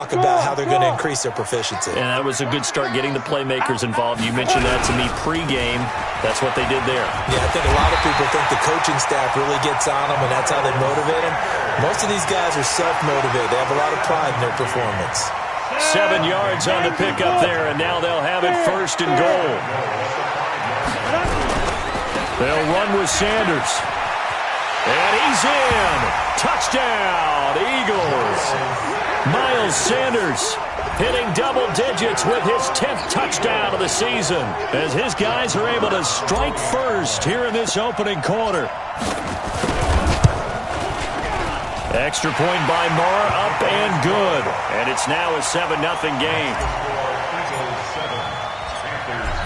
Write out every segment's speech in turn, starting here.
Talk about how they're going to increase their proficiency. And that was a good start getting the playmakers involved. You mentioned that to me pregame. That's what they did there. Yeah, I think a lot of people think the coaching staff really gets on them, and that's how they motivate them. Most of these guys are self-motivated. They have a lot of pride in their performance. 7 yards on the pickup there, and now they'll have it 1st and goal. They'll run with Sanders. And he's in. Touchdown, Eagles. Miles Sanders hitting double digits with his 10th touchdown of the season as his guys are able to strike first here in this opening quarter. Extra point by Marr, up and good. And it's now a 7-0 game.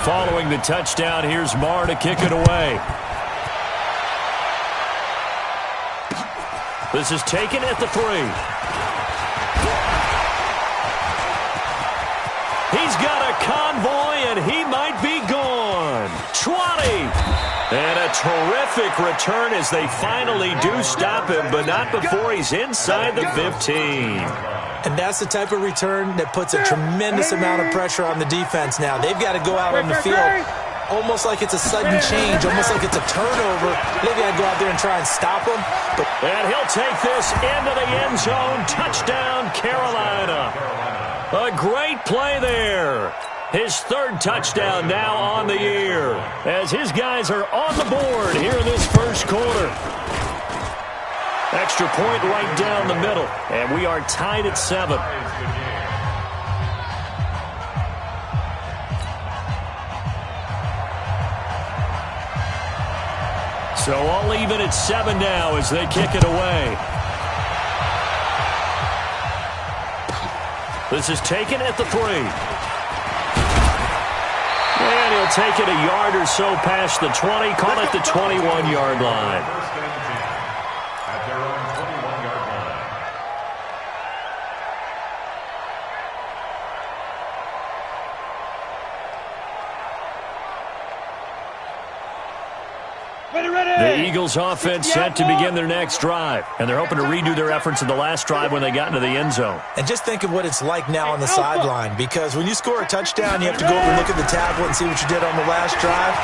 Following the touchdown, here's Marr to kick it away. This is taken at the 3. He's got a convoy, and he might be gone. 20. And a terrific return as they finally do stop him, but not before he's inside the 15. And that's the type of return that puts a tremendous amount of pressure on the defense now. They've got to go out on the field almost like it's a sudden change, almost like it's a turnover. They've got to go out there and try and stop him. And he'll take this into the end zone. Touchdown, Carolina. A great play there. His 3rd touchdown now on the year as his guys are on the board here in this 1st quarter. Extra point right down the middle, and we are tied at 7. So all even at 7 now as they kick it away. This is taken at the 3. And he'll take it a yard or so past the 20. Call it the 21-yard line. The Eagles offense set to begin their next drive, and they're hoping to redo their efforts in the last drive when they got into the end zone. And just think of what it's like now on the sideline, because when you score a touchdown, you have to go over and look at the tablet and see what you did on the last drive.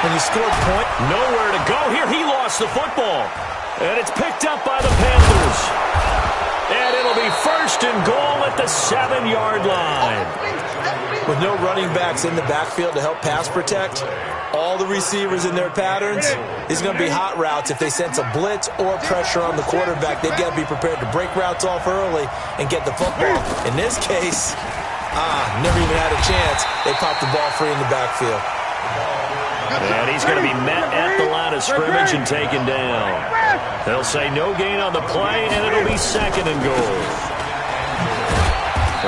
When you scored a point, nowhere to go here. He lost the football, and it's picked up by the Panthers. And it'll be 1st and goal at the 7-yard line. With no running backs in the backfield to help pass protect, all the receivers in their patterns, these are going to be hot routes. If they sense a blitz or pressure on the quarterback, they've got to be prepared to break routes off early and get the football. In this case, never even had a chance. They popped the ball free in the backfield. And he's going to be met at the line of scrimmage and taken down. They'll say no gain on the play, and it'll be 2nd and goal.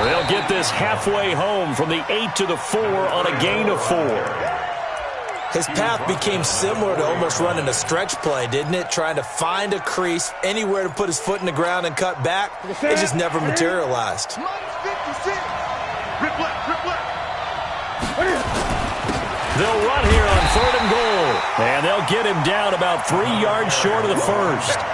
They'll get this halfway home from the 8 to the 4 on a gain of 4. His path became similar to almost running a stretch play, didn't it? Trying to find a crease, anywhere to put his foot in the ground and cut back. It just never materialized. They'll run here on 3rd and goal. And they'll get him down about 3 yards short of the 1st.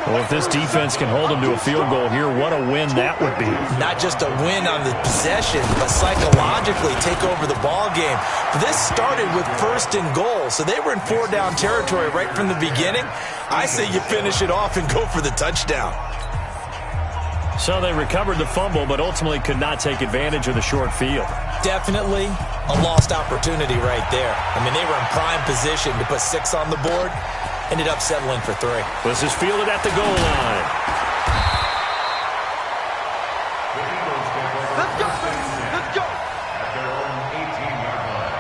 Well, if this defense can hold him to a field goal here, what a win that would be. Not just a win on the possession, but psychologically take over the ball game. This started with 1st and goal, so they were in 4-down territory right from the beginning. I say you finish it off and go for the touchdown. So they recovered the fumble, but ultimately could not take advantage of the short field. Definitely a lost opportunity right there. I mean, they were in prime position to put 6 on the board. Ended up settling for 3. This is fielded at the goal line. Let's go! Let's go! At their own 18-yard line.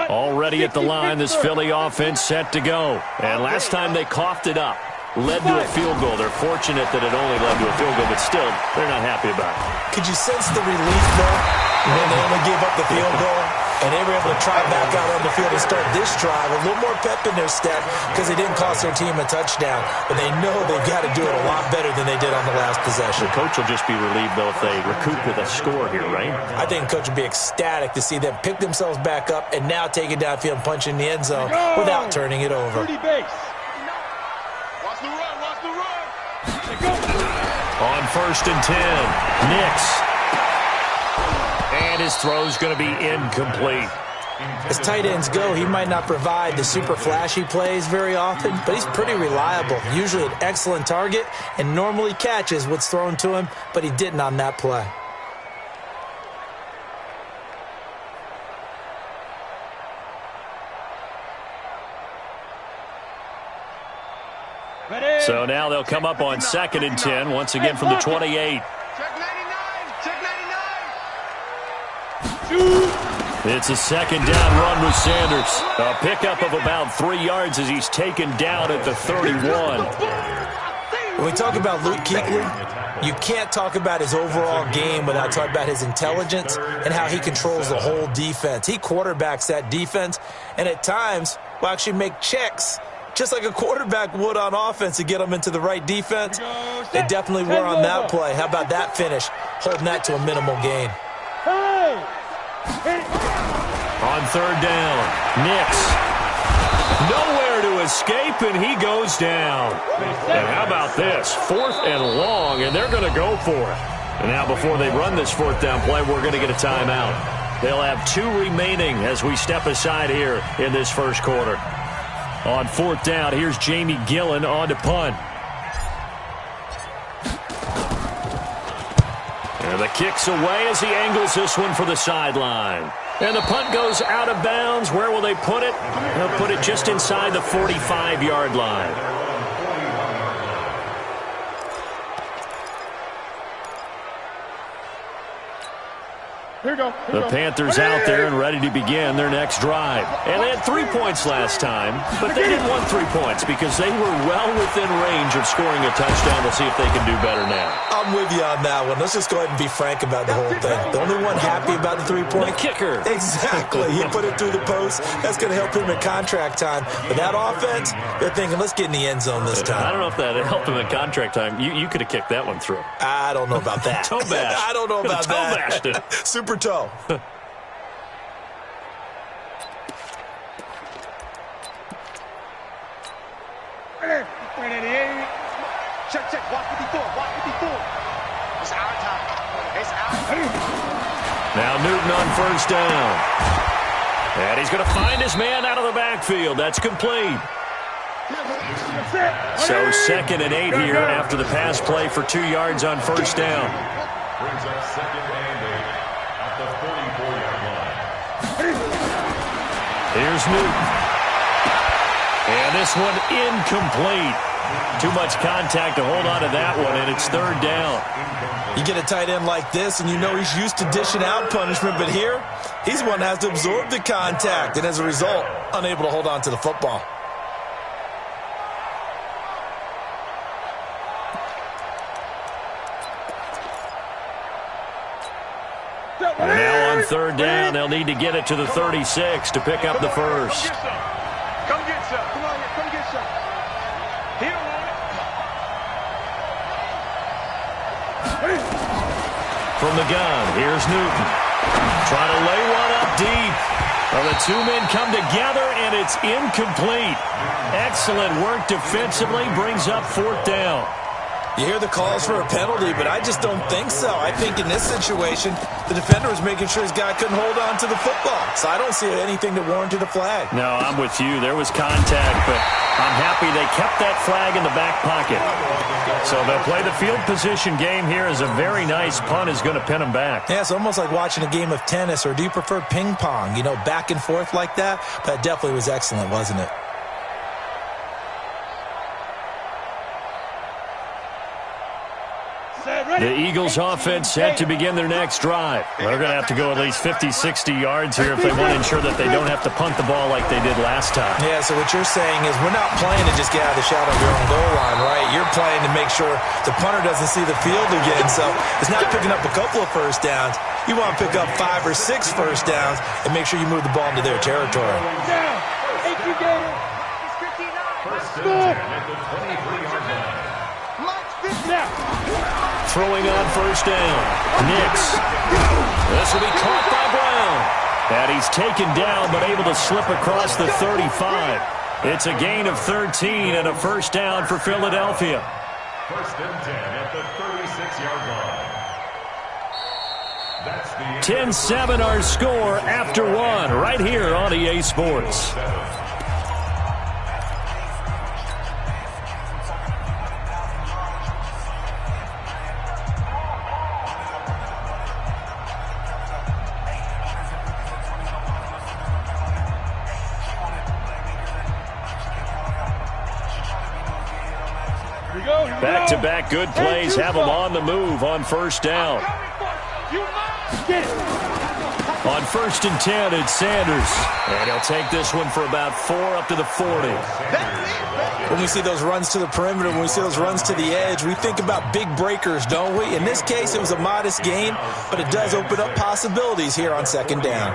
Already at the line, this Philly offense set to go. And last time they coughed it up, led to a field goal. They're fortunate that it only led to a field goal, but still, they're not happy about it. Could you sense the relief, though, when they only gave up the field goal? And they were able to try back out on the field and start this drive. A little more pep in their step because they didn't cost their team a touchdown. But they know they've got to do it a lot better than they did on the last possession. The coach will just be relieved, though, if they recoup with a score here, right? I think the coach will be ecstatic to see them pick themselves back up and now take it downfield and punch in the end zone without turning it over. Pretty base. Watch the run, watch the run. On 1st and 10, Nix. And his throw's going to be incomplete. As tight ends go, he might not provide the super flashy plays very often, but he's pretty reliable. Usually an excellent target and normally catches what's thrown to him, but he didn't on that play. So now they'll come up on 2nd and 10, once again from the 28. Check 99, check 99. It's a 2nd down run with Sanders. A pickup of about 3 yards as he's taken down at the 31. When we talk about Luke Kuechly, you can't talk about his overall game without talking about his intelligence and how he controls the whole defense. He quarterbacks that defense and at times will actually make checks just like a quarterback would on offense to get them into the right defense. They definitely were on that play. How about that finish? Holding that to a minimal gain. On 3rd down, Nix. Nowhere to escape, and he goes down. And how about this? 4th and long, and they're going to go for it. And now before they run this 4th down play, we're going to get a timeout. They'll have 2 remaining as we step aside here in this first quarter. On 4th down, here's Jamie Gillen on to punt. And the kick's away as he angles this one for the sideline. And the punt goes out of bounds. Where will they put it? They'll put it just inside the 45-yard line. The Panthers out there and ready to begin their next drive. And they had 3 points last time, but they didn't want 3 points because they were well within range of scoring a touchdown. We'll see if they can do better now. I'm with you on that one. Let's just go ahead and be frank about the whole thing. The only one happy about the 3-point? The kicker. Exactly. He put it through the post. That's going to help him in contract time. But that offense, they're thinking, let's get in the end zone this time. I don't know if that helped him in contract time. You could have kicked that one through. I don't know about that. Toe bash. I don't know about toe that. Bashed it. Super toe. Check, check, watch 54, watch 54. It's our time. It's our time. Now Newton on 1st down. And he's going to find his man out of the backfield. That's complete. So 2nd and 8 here after the pass play for 2 yards on 1st down. Brings up 2nd and 8 at the 44-yard line. Here's Newton. And this one incomplete. Too much contact to hold on to that one, and it's 3rd down. You get a tight end like this, and you know he's used to dishing out punishment, but here, he's the one that has to absorb the contact, and as a result, unable to hold on to the football. And now on 3rd down, they'll need to get it to the 36 to pick up the first. Come get some. Come on, come get some. He don't want it. From the gun, here's Newton. Trying to lay one up deep. Well, the 2 men come together, and it's incomplete. Excellent work defensively, brings up 4th down. You hear the calls for a penalty, but I just don't think so. I think in this situation, the defender was making sure his guy couldn't hold on to the football. So I don't see anything that warranted a flag. No, I'm with you. There was contact, but I'm happy they kept that flag in the back pocket. So they'll play the field position game here as a very nice punt is going to pin them back. Yeah, it's almost like watching a game of tennis, or do you prefer ping pong? You know, back and forth like that? That definitely was excellent, wasn't it? The Eagles offense set to begin their next drive. They're going to have to go at least 50, 60 yards here if they want to ensure that they don't have to punt the ball like they did last time. Yeah, so what you're saying is we're not playing to just get out of the shadow of your own goal line, right? You're playing to make sure the punter doesn't see the field again. So it's not picking up a couple of first downs. You want to pick up 5 or 6 first downs and make sure you move the ball into their territory. First and 10 at the 23-yard line. Throwing on first down. Nix. This will be caught by Brown. And he's taken down but able to slip across the 35. It's a gain of 13 and a first down for Philadelphia. First and 10 at the 36-yard line. That's the 10-7 our score after one right here on EA Sports. Back-to-back good plays have them on the move on first down. On first and 10, it's Sanders. And he'll take this one for about 4 up to the 40. When we see those runs to the perimeter, when we see those runs to the edge, we think about big breakers, don't we? In this case, it was a modest gain, but it does open up possibilities here on second down.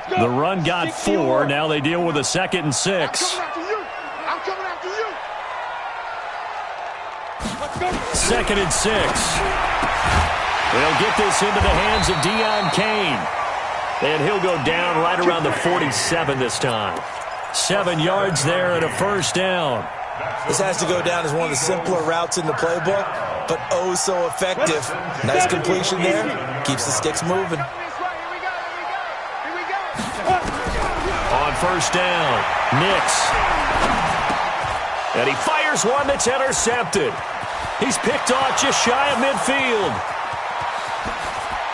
The run got 4. Now they deal with a 2nd and 6. I'm coming after you. 2nd and 6. They'll get this into the hands of Deion Kane. And he'll go down right around the 47 this time. 7 yards there and a first down. This has to go down as one of the simpler routes in the playbook, but oh so effective. Nice completion there. Keeps the sticks moving. On first down, Nix. And he fires one that's intercepted. He's picked off just shy of midfield.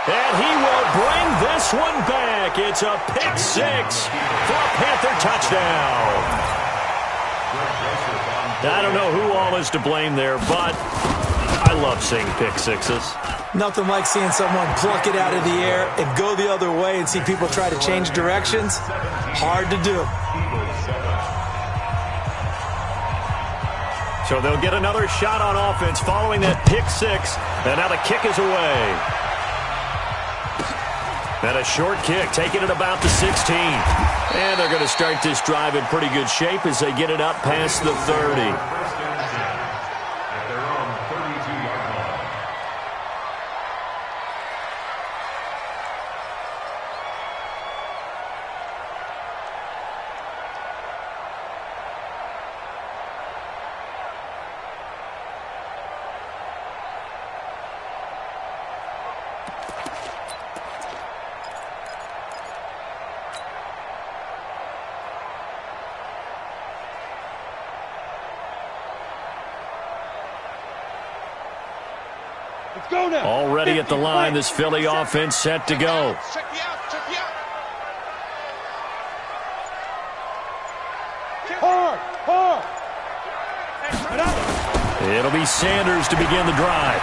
And he will bring this one back. It's a pick 6 for a Panther touchdown. I don't know who all is to blame there, but I love seeing pick 6s. Nothing like seeing someone pluck it out of the air and go the other way and see people try to change directions. Hard to do. So they'll get another shot on offense following that pick 6. And now the kick is away. And a short kick, taking it about the 16. And they're going to start this drive in pretty good shape as they get it up past the 30. Already at the line, this Philly offense set to go. It'll be Sanders to begin the drive.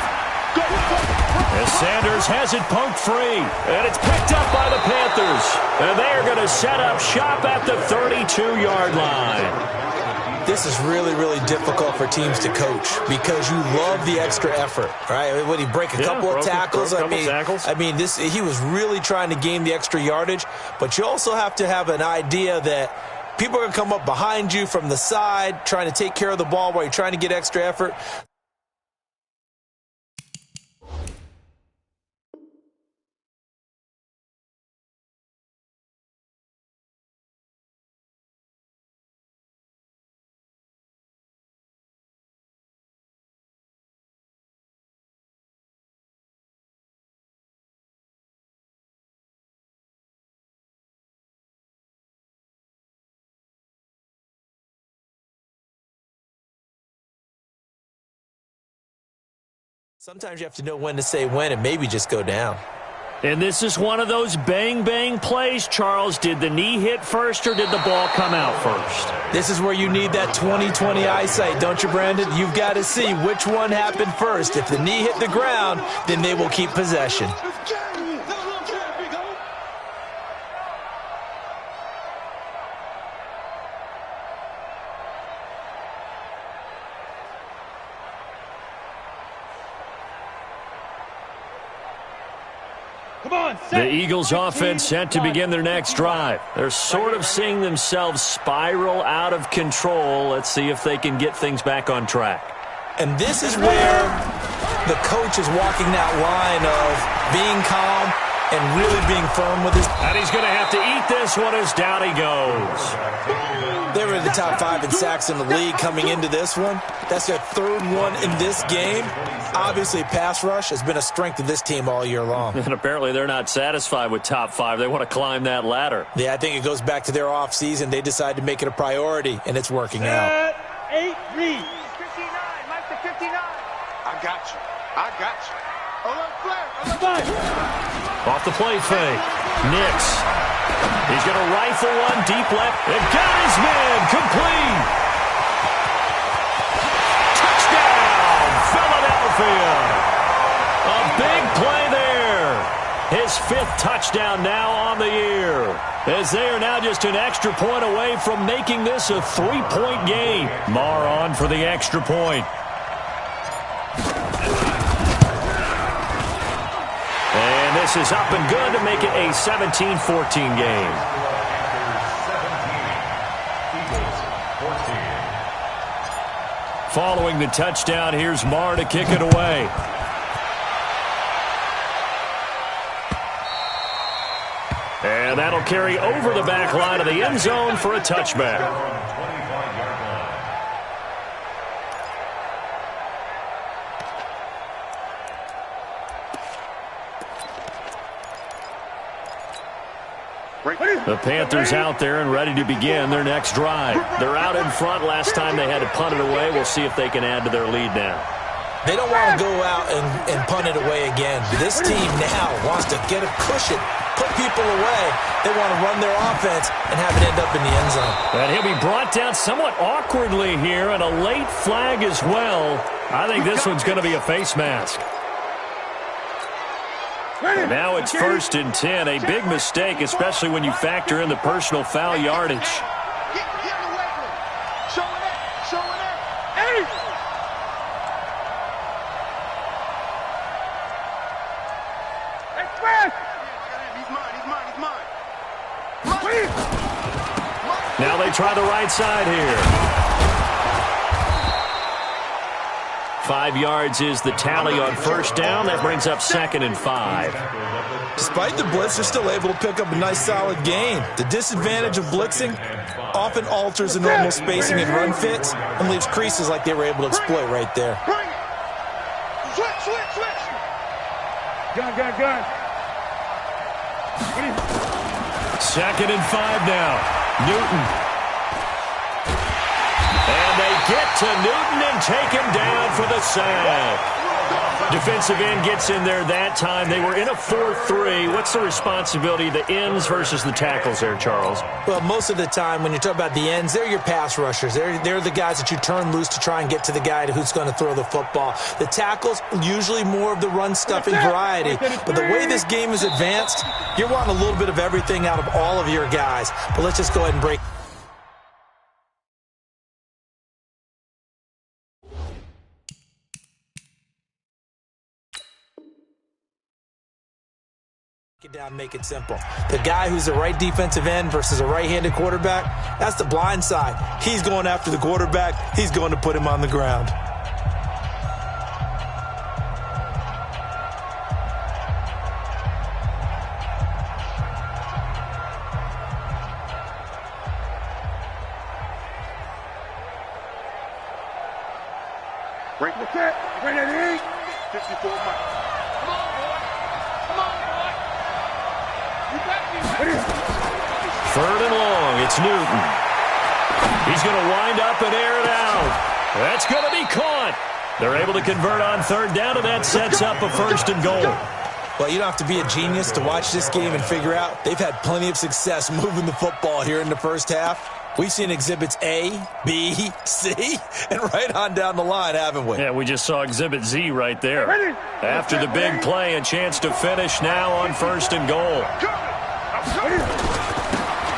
As Sanders has it poked free, and it's picked up by the Panthers. And they are going to set up shop at the 32-yard line. This is really, really difficult for teams to coach because you love the extra effort, right? When he break a couple of tackles, I mean, he was really trying to gain the extra yardage, but you also have to have an idea that people are going to come up behind you from the side, trying to take care of the ball while you're trying to get extra effort. Sometimes you have to know when to say when and maybe just go down. And this is one of those bang-bang plays, Charles. Did the knee hit first or did the ball come out first? This is where you need that 20/20 eyesight, don't you, Brandon? You've got to see which one happened first. If the knee hit the ground, then they will keep possession. The Eagles offense set to begin their next drive. They're sort of seeing themselves spiral out of control. Let's see if they can get things back on track. And this is where the coach is walking that line of being calm and really being firm with his... And he's going to have to eat this one as down he goes. They were in the top 5 in sacks in the league coming into this one. That's their 3rd one in this game. Obviously, pass rush has been a strength of this team all year long. And apparently they're not satisfied with top 5. They want to climb that ladder. Yeah, I think it goes back to their offseason. They decided to make it a priority, and it's working out. 8, read. 59, Mike to 59. I got you. I got you. Off the play fake. Nix. He's going to rifle one deep left. And got his man. Complete. Touchdown, Philadelphia. A big play there. His 5th touchdown now on the year. As they are now just an extra point away from making this a 3-point game. Marr on for the extra point. And this is up and good to make it a 17-14 game. Following the touchdown, here's Marr to kick it away. And that'll carry over the back line of the end zone for a touchback. The Panthers out there and ready to begin their next drive. They're out in front. Last time they had to punt it away. We'll see if they can add to their lead now. They don't want to go out and punt it away again. This team now wants to get a cushion, put people away. They want to run their offense and have it end up in the end zone. And he'll be brought down somewhat awkwardly here, and a late flag as well. I think this one's going to be a face mask. Now it's 1st and 10. A big mistake, especially when you factor in the personal foul yardage. Now they try the right side here. 5 yards is the tally on 1st down. That brings up 2nd and 5. Despite the blitz, they're still able to pick up a nice, solid gain. The disadvantage of blitzing often alters the normal spacing and run fits and leaves creases like they were able to exploit right there. Switch. Gun. 2nd and 5 now. Newton. And they get to Newton and take him down for the sack. Defensive end gets in there that time. They were in a 4-3. What's the responsibility of the ends versus the tackles there, Charles? Well, most of the time when you talk about the ends, they're your pass rushers. They're the guys that you turn loose to try and get to the guy who's going to throw the football. The tackles, usually more of the run-stuffing variety. But the way this game is advanced, you're wanting a little bit of everything out of all of your guys. But let's just go ahead and break it down, make it simple. The guy who's the right defensive end versus a right-handed quarterback, that's the blind side. He's going after the quarterback. He's going to put him on the ground. Break the cat. Bring it in. 54 miles. Third and long, it's Newton. He's going to wind up and air it out. That's going to be caught. They're able to convert on 3rd down, and that sets up a 1st and goal. Well, you don't have to be a genius to watch this game and figure out they've had plenty of success moving the football here in the first half. We've seen exhibits A, B, C, and right on down the line, haven't we? Yeah, we just saw exhibit Z right there. After the big play, a chance to finish now on 1st and goal.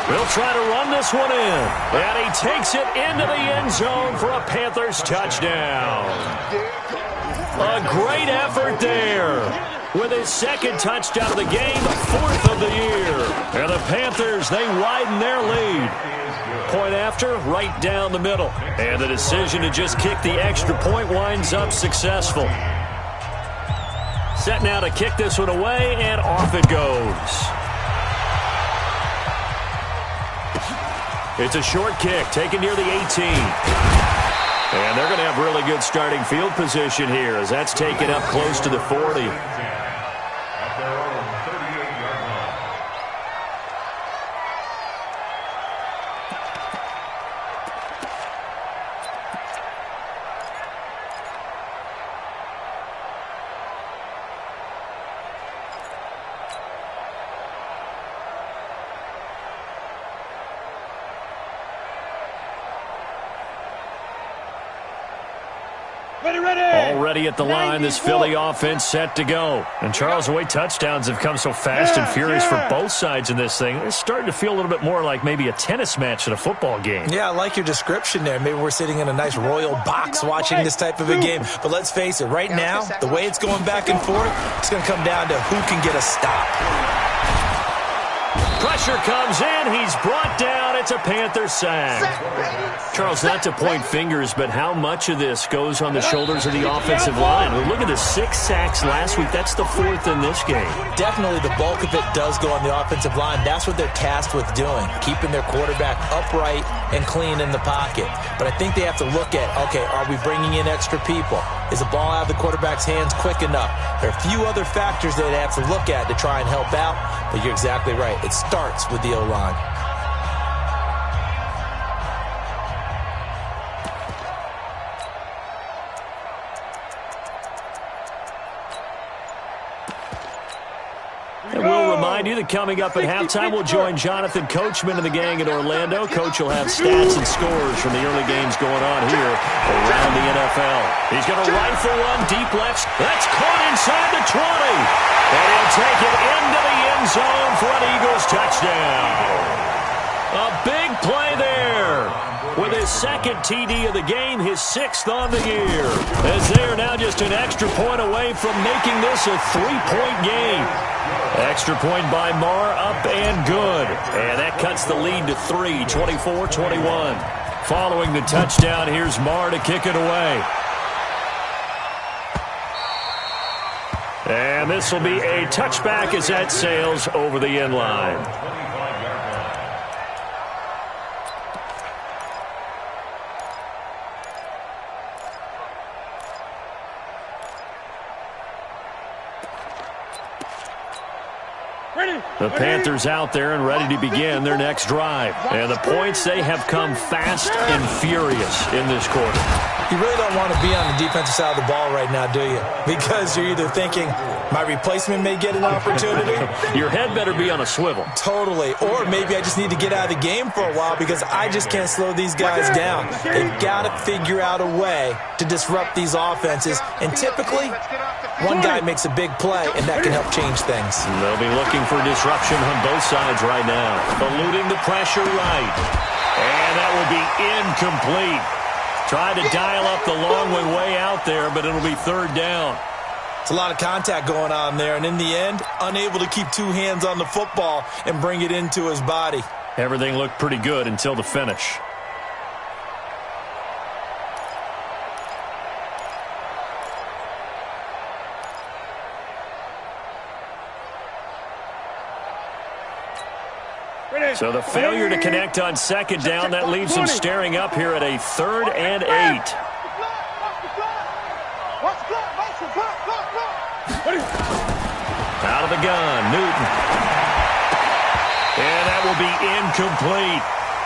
We'll try to run this one in. And he takes it into the end zone for a Panthers touchdown. A great effort there. With his 2nd touchdown of the game, the 4th of the year. And the Panthers, they widen their lead. Point after, right down the middle. And the decision to just kick the extra point winds up successful. Set now to kick this one away, and off it goes. It's a short kick, taken near the 18. And they're going to have really good starting field position here as that's taken up close to the 40. Already at the line, this Philly offense set to go. And Charles, the way touchdowns have come so fast and furious for both sides in this thing, it's starting to feel a little bit more like maybe a tennis match than a football game. Yeah, I like your description there. Maybe we're sitting in a nice royal box watching this type of a game. But let's face it, right now, the way it's going back and forth, it's going to come down to who can get a stop. Pressure comes in. He's brought down. It's a Panther sack. Charles, not to point fingers, but how much of this goes on the shoulders of the offensive line? Well, look at the 6 sacks last week. That's the 4th in this game. Definitely the bulk of it does go on the offensive line. That's what they're tasked with doing, keeping their quarterback upright and clean in the pocket. But I think they have to look at, okay, are we bringing in extra people? Is the ball out of the quarterback's hands quick enough? There are a few other factors that they have to look at to try and help out, but you're exactly right. It starts with the O-line. And we'll remind you that coming up at halftime, we'll join Jonathan Coachman and the gang in Orlando. Coach will have stats and scores from the early games going on here around the NFL. He's going to rifle one deep left. That's caught inside the 20. And he'll take it into the end zone for an Eagles touchdown. A big play there. With his 2nd TD of the game, his 6th on the year. As they are now just an extra point away from making this a 3-point game. Extra point by Marr, up and good. And that cuts the lead to 3, 24-21. Following the touchdown, here's Marr to kick it away. And this will be a touchback as that sails over the end line. The Panthers out there and ready to begin their next drive. And the points, they have come fast and furious in this quarter. You really don't want to be on the defensive side of the ball right now, do you? Because you're either thinking, my replacement may get an opportunity. Your head better be on a swivel. Totally. Or maybe I just need to get out of the game for a while because I just can't slow these guys down. They've got to figure out a way to disrupt these offenses. And typically, one guy makes a big play, and that can help change things. They'll be looking for disruption on both sides right now. Eluding the pressure right. And that will be incomplete. Tried to dial up the long way out there, but it'll be 3rd down. It's a lot of contact going on there, and in the end, unable to keep 2 hands on the football and bring it into his body. Everything looked pretty good until the finish. So the failure to connect on 2nd down, that leaves him staring up here at a 3rd and 8. Out of the gun, Newton. And that will be incomplete.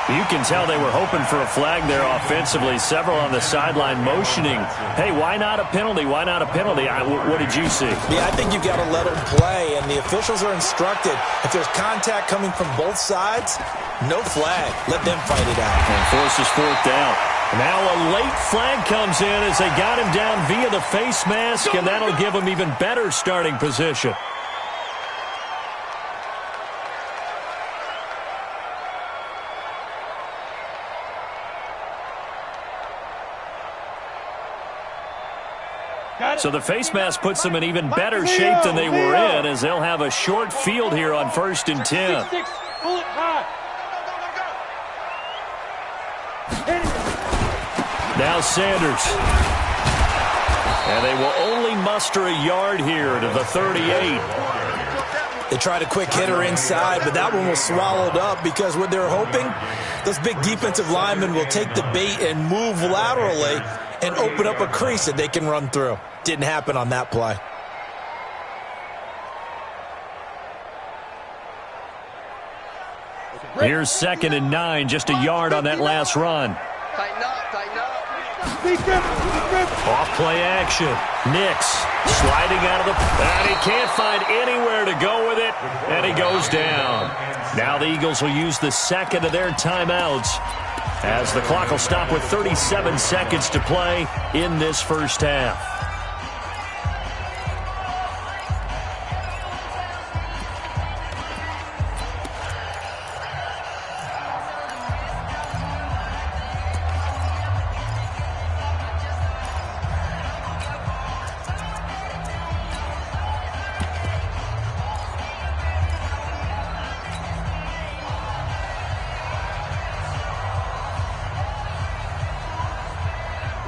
You can tell they were hoping for a flag there offensively. Several on the sideline motioning, hey, why not a penalty? Why not a penalty? What did you see? Yeah, I think you've got to let them play, and the officials are instructed. If there's contact coming from both sides, no flag. Let them fight it out. And forces fourth down. Now a late flag comes in as they got him down via the face mask, and that'll give him even better starting position. So the face mask puts them in even better shape than they were in, as they'll have a short field here on 1st and 10. Now Sanders. And they will only muster a yard here to the 38. They tried a quick hitter inside, but that one was swallowed up because what they're hoping, those big defensive linemen will take the bait and move laterally and open up a crease that they can run through. Didn't happen on that play. Here's 2nd and 9, just a yard on that last run. Tighten up, tighten up. Off play action. Nix sliding out of the... And he can't find anywhere to go with it, and he goes down. Now the Eagles will use the second of their timeouts as the clock will stop with 37 seconds to play in this first half.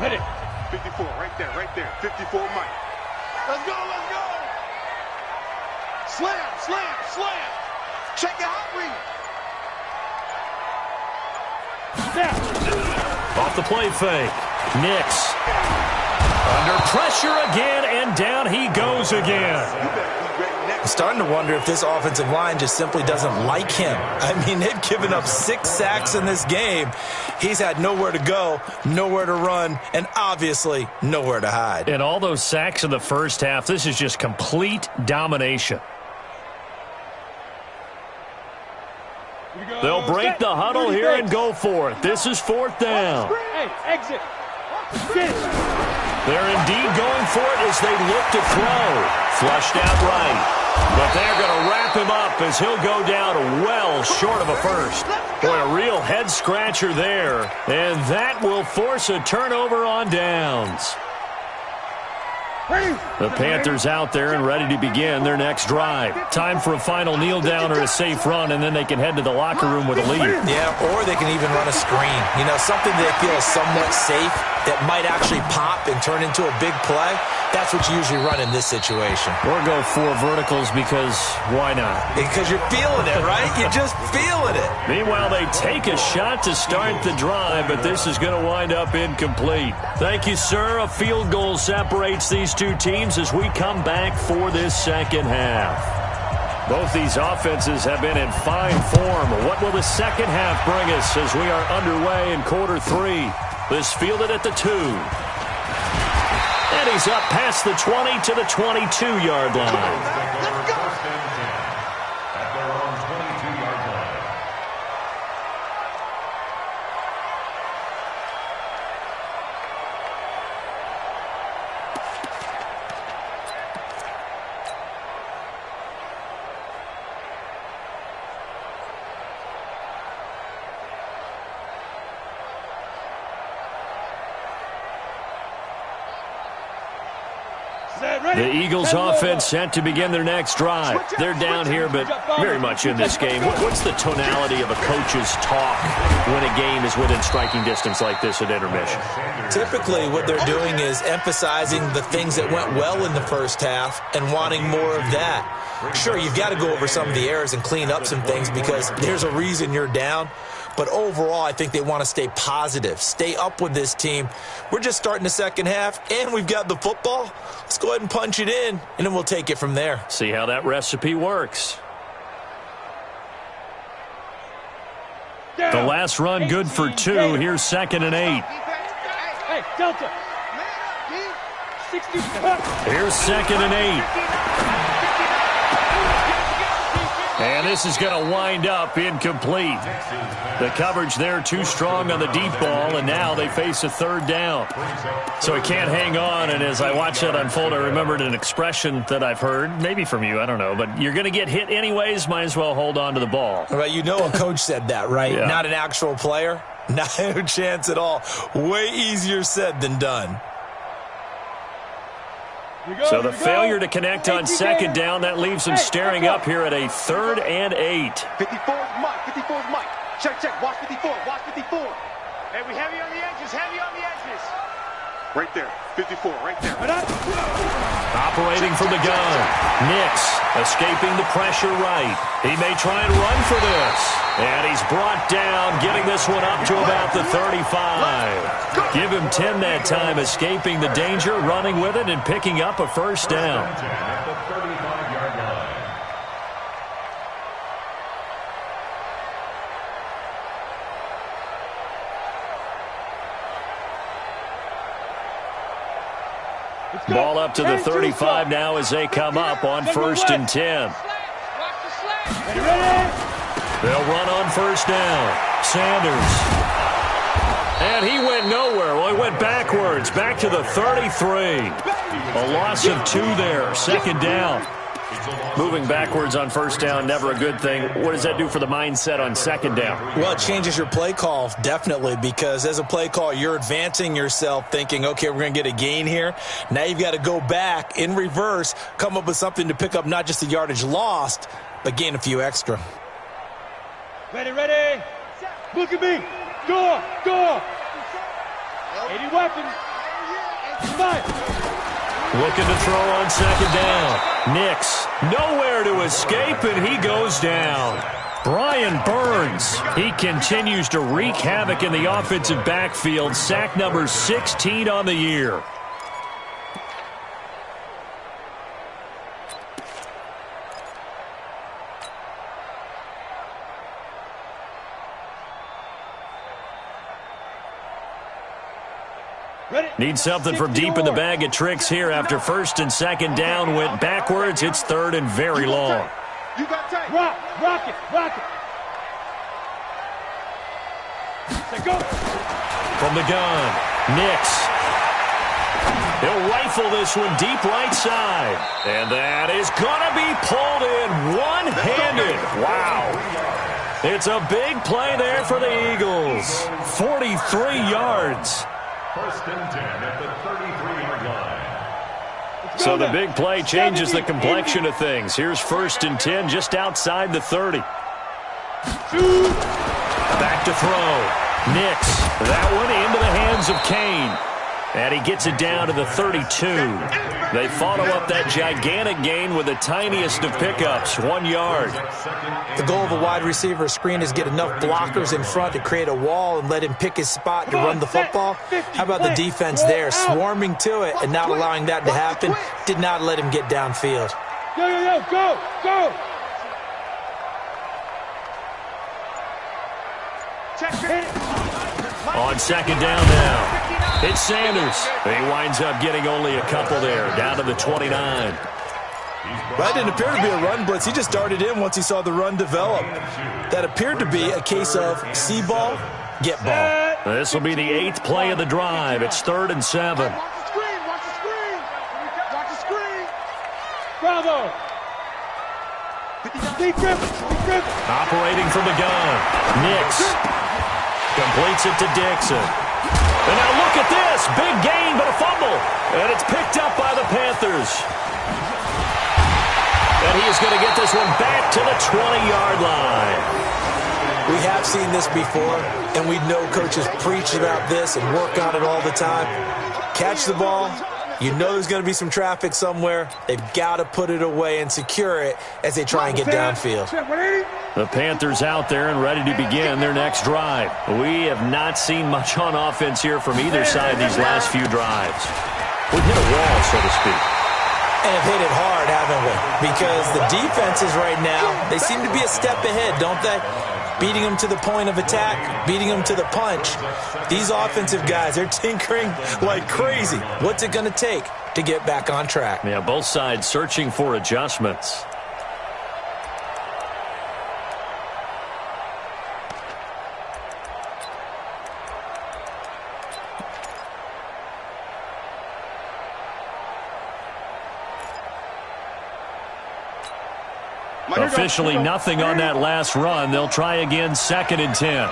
Hit it. 54, right there. 54 Mike. Let's go, let's go. Slam, slam, slam. Check your hot read. Off the play fake. Nix. Under pressure again, and down he goes again. I'm starting to wonder if this offensive line just simply doesn't like him. I mean, they've given up 6 sacks in this game. He's had nowhere to go, nowhere to run, and obviously nowhere to hide. And all those sacks in the first half, this is just complete domination. They'll break the huddle here and go for it. This is 4th down. Hey, exit. They're indeed going for it as they look to throw. Flushed out right. But they're going to wrap him up as he'll go down well short of a first. Boy, a real head-scratcher there. And that will force a turnover on downs. The Panthers out there and ready to begin their next drive. Time for a final kneel down or a safe run, and then they can head to the locker room with a lead. Yeah, or they can even run a screen. You know, something they feel is somewhat safe that might actually pop and turn into a big play. That's what you usually run in this situation. Or go 4 verticals because why not? Because you're feeling it, right? You're just feeling it. Meanwhile, they take a shot to start the drive, but this is going to wind up incomplete. Thank you, sir. A field goal separates these two teams as we come back for this second half. Both these offenses have been in fine form. What will the second half bring us as we are underway in quarter 3? This fielded at the 2. And he's up past the 20 to the 22-yard line. The Eagles offense set to begin their next drive. They're down here, but very much in this game. What's the tonality of a coach's talk when a game is within striking distance like this at intermission? Typically, what they're doing is emphasizing the things that went well in the first half and wanting more of that. Sure, you've got to go over some of the errors and clean up some things because there's a reason you're down. But overall, I think they want to stay positive, stay up with this team. We're just starting the second half, and we've got the football. Let's go ahead and punch it in, and then we'll take it from there. See how that recipe works. The last run good for 2. Here's 2nd and 8. Hey, Delta. Here's 2nd and 8. And this is going to wind up incomplete. The coverage there too strong on the deep ball, and now they face a 3rd down. So he can't hang on, and as I watch that unfold, I remembered an expression that I've heard, maybe from you, I don't know, but you're going to get hit anyways, might as well hold on to the ball. Well, you know a coach said that, right? Yeah. Not an actual player. No chance at all. Way easier said than done. So the failure to connect on 2nd down, that leaves him staring up here at a 3rd and 8. 54 is Mike. 54 is Mike. Check, check. Watch 54. Watch 54. Hey, we heavy on the edges. Heavy on the edges. Right there. 54. Right there. Operating from the gun. Nix escaping the pressure right. He may try and run for this. And he's brought down, getting this one up to about the 35. Give him 10 that time, escaping the danger, running with it, and picking up a 1st down. At the 35-yard line. Ball up to the 35 now as they come up on 1st and 10. They'll run on 1st down. Sanders. And he went nowhere. Well, he went backwards, back to the 33. A loss of 2 there, 2nd down. Moving backwards on 1st down, never a good thing. What does that do for the mindset on 2nd down? Well, it changes your play call, definitely, because as a play call, you're advancing yourself thinking, okay, we're going to get a gain here. Now you've got to go back in reverse, come up with something to pick up not just the yardage lost, but gain a few extra. Ready, ready. Look at me. Go. 80 weapons. Looking to throw on 2nd down. Nix, nowhere to escape, and he goes down. Brian Burns, he continues to wreak havoc in the offensive backfield. Sack number 16 on the year. Need something from deep in the bag of tricks here after 1st and 2nd down went backwards. It's 3rd and very long. You got time. Rock it. Say go. From the gun, Nix. He'll rifle this one deep right side. And that is going to be pulled in one-handed. Wow. It's a big play there for the Eagles. 43 yards. 1st and 10 at the 33-yard line. So the big play changes the complexion of things. Here's 1st and 10 just outside the 30. Back to throw. Nix. That one into the hands of Kane. And he gets it down to the 32. They follow up that gigantic gain with the tiniest of pickups, 1 yard. The goal of a wide receiver screen is get enough blockers in front to create a wall and let him pick his spot to run the football. How about the defense there, swarming to it and not allowing that to happen? Did not let him get downfield. Go. On 2nd down now. It's Sanders. He winds up getting only a couple there, down to the 29. That didn't appear to be a run blitz. He just darted in once he saw the run develop. That appeared to be a case of see ball, get ball. This will be the 8th play of the drive. It's 3rd and 7. Watch the screen. Bravo. Deep grip. Operating from the gun. Nix completes it to Dixon. And now look at this. Big gain, but a fumble. And it's picked up by the Panthers. And he is going to get this one back to the 20-yard line. We have seen this before, and we know coaches preach about this and work on it all the time. Catch the ball. You know there's going to be some traffic somewhere. They've got to put it away and secure it as they try and get downfield. The Panthers out there and ready to begin their next drive. We have not seen much on offense here from either side these last few drives. We've hit a wall, so to speak. And have hit it hard, haven't we? Because the defenses right now, they seem to be a step ahead, don't they? beating them to the point of attack, beating them to the punch. These offensive guys, they're tinkering like crazy. What's it going to take to get back on track? Yeah, both sides searching for adjustments. Officially nothing on that last run. They'll try again, 2nd and 10.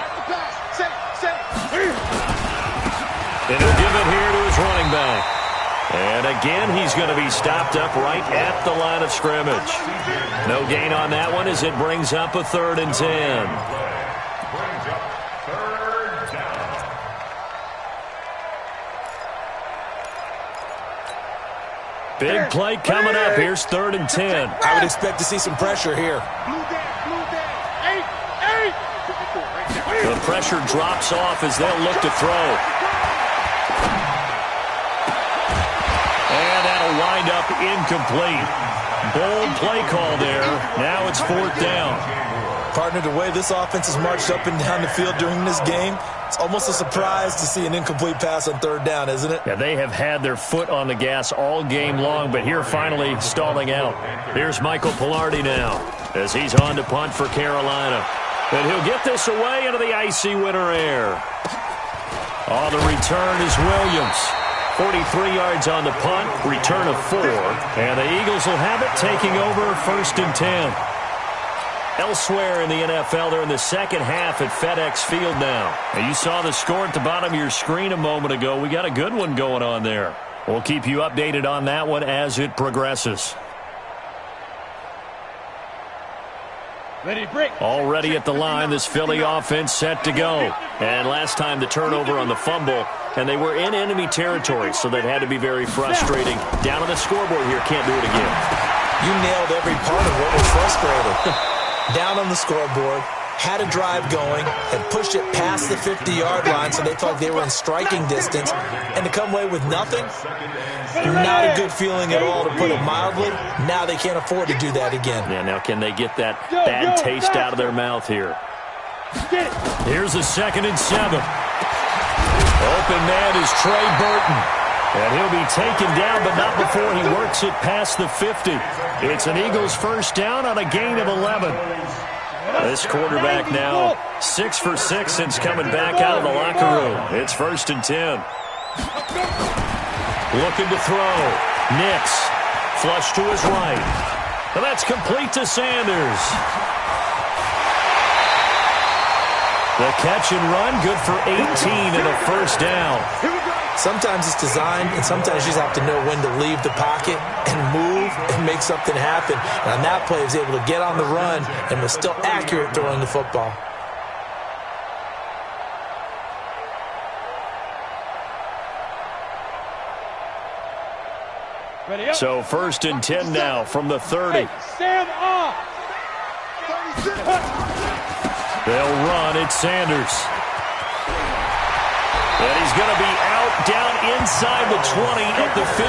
And he'll give it here to his running back. And again, he's going to be stopped up right at the line of scrimmage. No gain on that one as it brings up a 3rd and 10. Big play coming up. Here's 3rd and 10. I would expect to see some pressure here. The pressure drops off as they'll look to throw. And that'll wind up incomplete. Bold play call there. Now it's 4th down. Partner, the way this offense has marched up and down the field during this game, it's almost a surprise to see an incomplete pass on 3rd down, isn't it? Yeah, they have had their foot on the gas all game long, but here finally stalling out. Here's Michael Pilardi now as he's on to punt for Carolina. And he'll get this away into the icy winter air. Oh, the return is Williams. 43 yards on the punt, return of 4. And the Eagles will have it taking over 1st and 10. Elsewhere in the NFL, they're in the second half at FedEx Field now. And you saw the score at the bottom of your screen a moment ago. We got a good one going on there. We'll keep you updated on that one as it progresses. Already at the line, this Philly offense set to go. And last time the turnover on the fumble, and they were in enemy territory, so that had to be very frustrating. Down on the scoreboard here, can't do it again. You nailed every part of what was frustrating. Down on the scoreboard, had a drive going, had pushed it past the 50-yard line, so they thought they were in striking distance, and to come away with nothing, not a good feeling at all, to put it mildly. Now they can't afford to do that again. Yeah, now can they get that bad taste out of their mouth here? Here's a 2nd and 7. Open man is Trey Burton. And he'll be taken down, but not before he works it past the 50. It's an Eagles 1st down on a gain of 11. This quarterback now 6 for 6 since coming back out of the locker room. It's 1st and 10. Looking to throw. Nix. Flush to his right. And that's complete to Sanders. The catch and run, good for 18 and a 1st down. Sometimes it's designed, and sometimes you just have to know when to leave the pocket and move and make something happen. And on that play, he was able to get on the run and was still accurate throwing the football. So 1st and 10 now from the 30. Stand off. They'll run. It's Sanders. And he's going to be out down inside the 20 at the 15.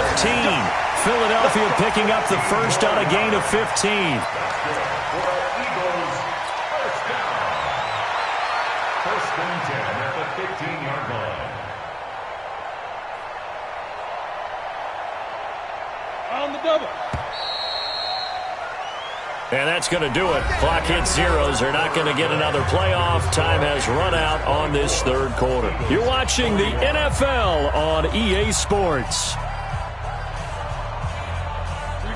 Philadelphia picking up the 1st on a gain of 15. First and 10 at the 15-yard line. On the double. And that's going to do it. Clock hits zeros. They're not going to get another playoff. Time has run out on this 3rd quarter. You're watching the NFL on EA Sports.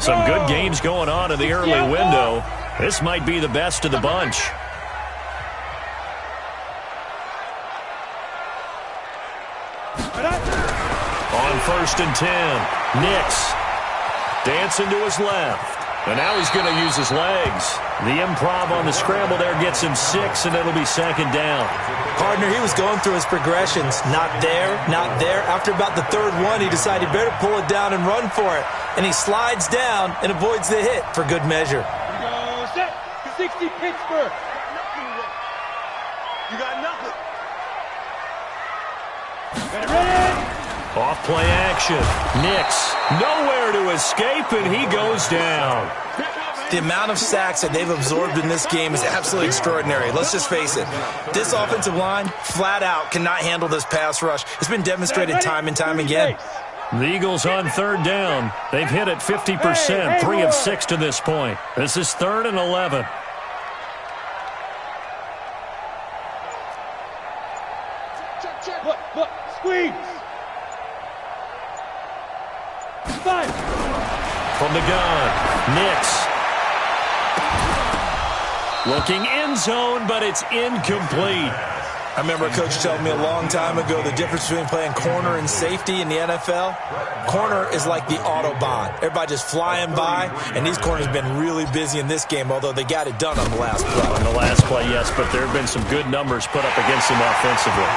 Some good games going on in the early window. This might be the best of the bunch. On 1st and 10, Nix dancing to his left. And now he's going to use his legs. The improv on the scramble there gets him 6, and it'll be 2nd down. Partner, he was going through his progressions. Not there, not there. After about the 3rd one, he decided he better pull it down and run for it. And he slides down and avoids the hit for good measure. Go set. 60 Pittsburgh. You got nothing. Ready? Off play action. Nix nowhere to escape, and he goes down. The amount of sacks that they've absorbed in this game is absolutely extraordinary. Let's just face it. This offensive line, flat out, cannot handle this pass rush. It's been demonstrated time and time again. The Eagles on third down. They've hit it 50%, 3 of 6 to this point. This is 3rd and 11. Look, squeeze. Five. From the gun, Nix. Looking end zone, but it's incomplete. I remember a coach telling me a long time ago the difference between playing corner and safety in the NFL. Corner is like the Autobahn. Everybody just flying by, and these corners have been really busy in this game, although they got it done on the last play. On the last play, yes, but there have been some good numbers put up against them offensively.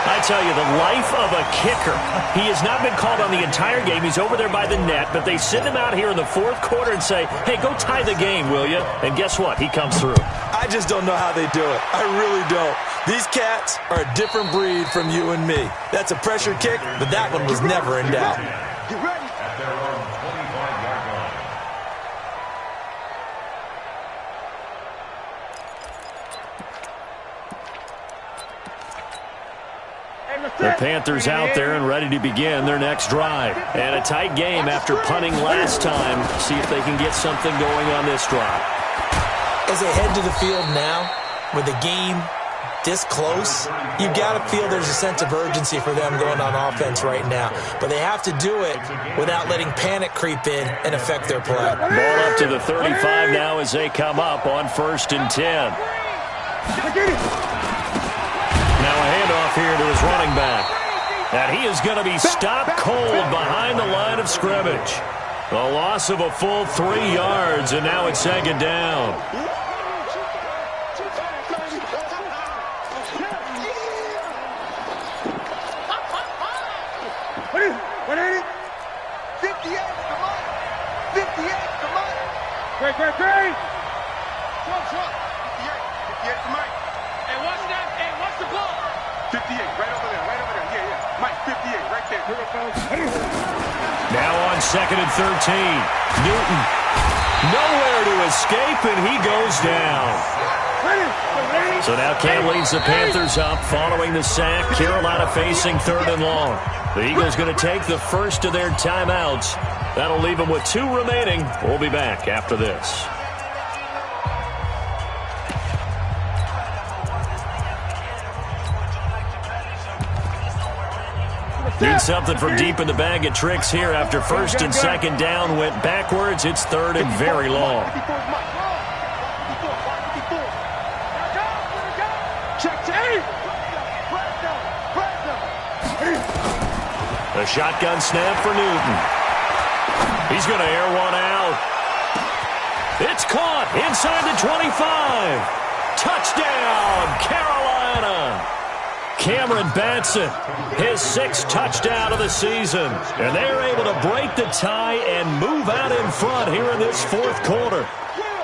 I tell you, the life of a kicker. He has not been called on the entire game. He's over there by the net, but they send him out here in the 4th quarter and say, hey, go tie the game, will you? And guess what? He comes through. I just don't know how they do it. I really don't. These cats are a different breed from you and me. That's a pressure kick, but that one was never in doubt. Get ready. At their own 25-yard line. The Panthers out there and ready to begin their next drive. And a tight game after punting last time. See if they can get something going on this drive. As they head to the field now, with the game this close, you've got to feel there's a sense of urgency for them going on offense right now. But they have to do it without letting panic creep in and affect their play. Ball up to the 35 now as they come up on 1st and 10. Now a handoff here to his running back. And he is going to be stopped cold behind the line of scrimmage. A loss of a full 3 yards, and now it's 2nd down. What is it? 58, come on. 58, come on. Great. Trump. 58, come on. Hey, watch that. Hey, watch the ball. 58, right over there. Yeah. Mike, 58, right there. Now on 2nd and 13. Newton. Nowhere to escape, and he goes down. So now Cam leads the Panthers up following the sack. Carolina facing 3rd and long. The Eagles going to take the first of their timeouts. That'll leave them with 2 remaining. We'll be back after this. Need something from deep in the bag of tricks here after 1st and 2nd down went backwards. It's 3rd and very long. A shotgun snap for Newton. He's going to air one out. It's caught inside the 25. Touchdown, Carolina. Cameron Batson, his 6th touchdown of the season. And they're able to break the tie and move out in front here in this 4th quarter.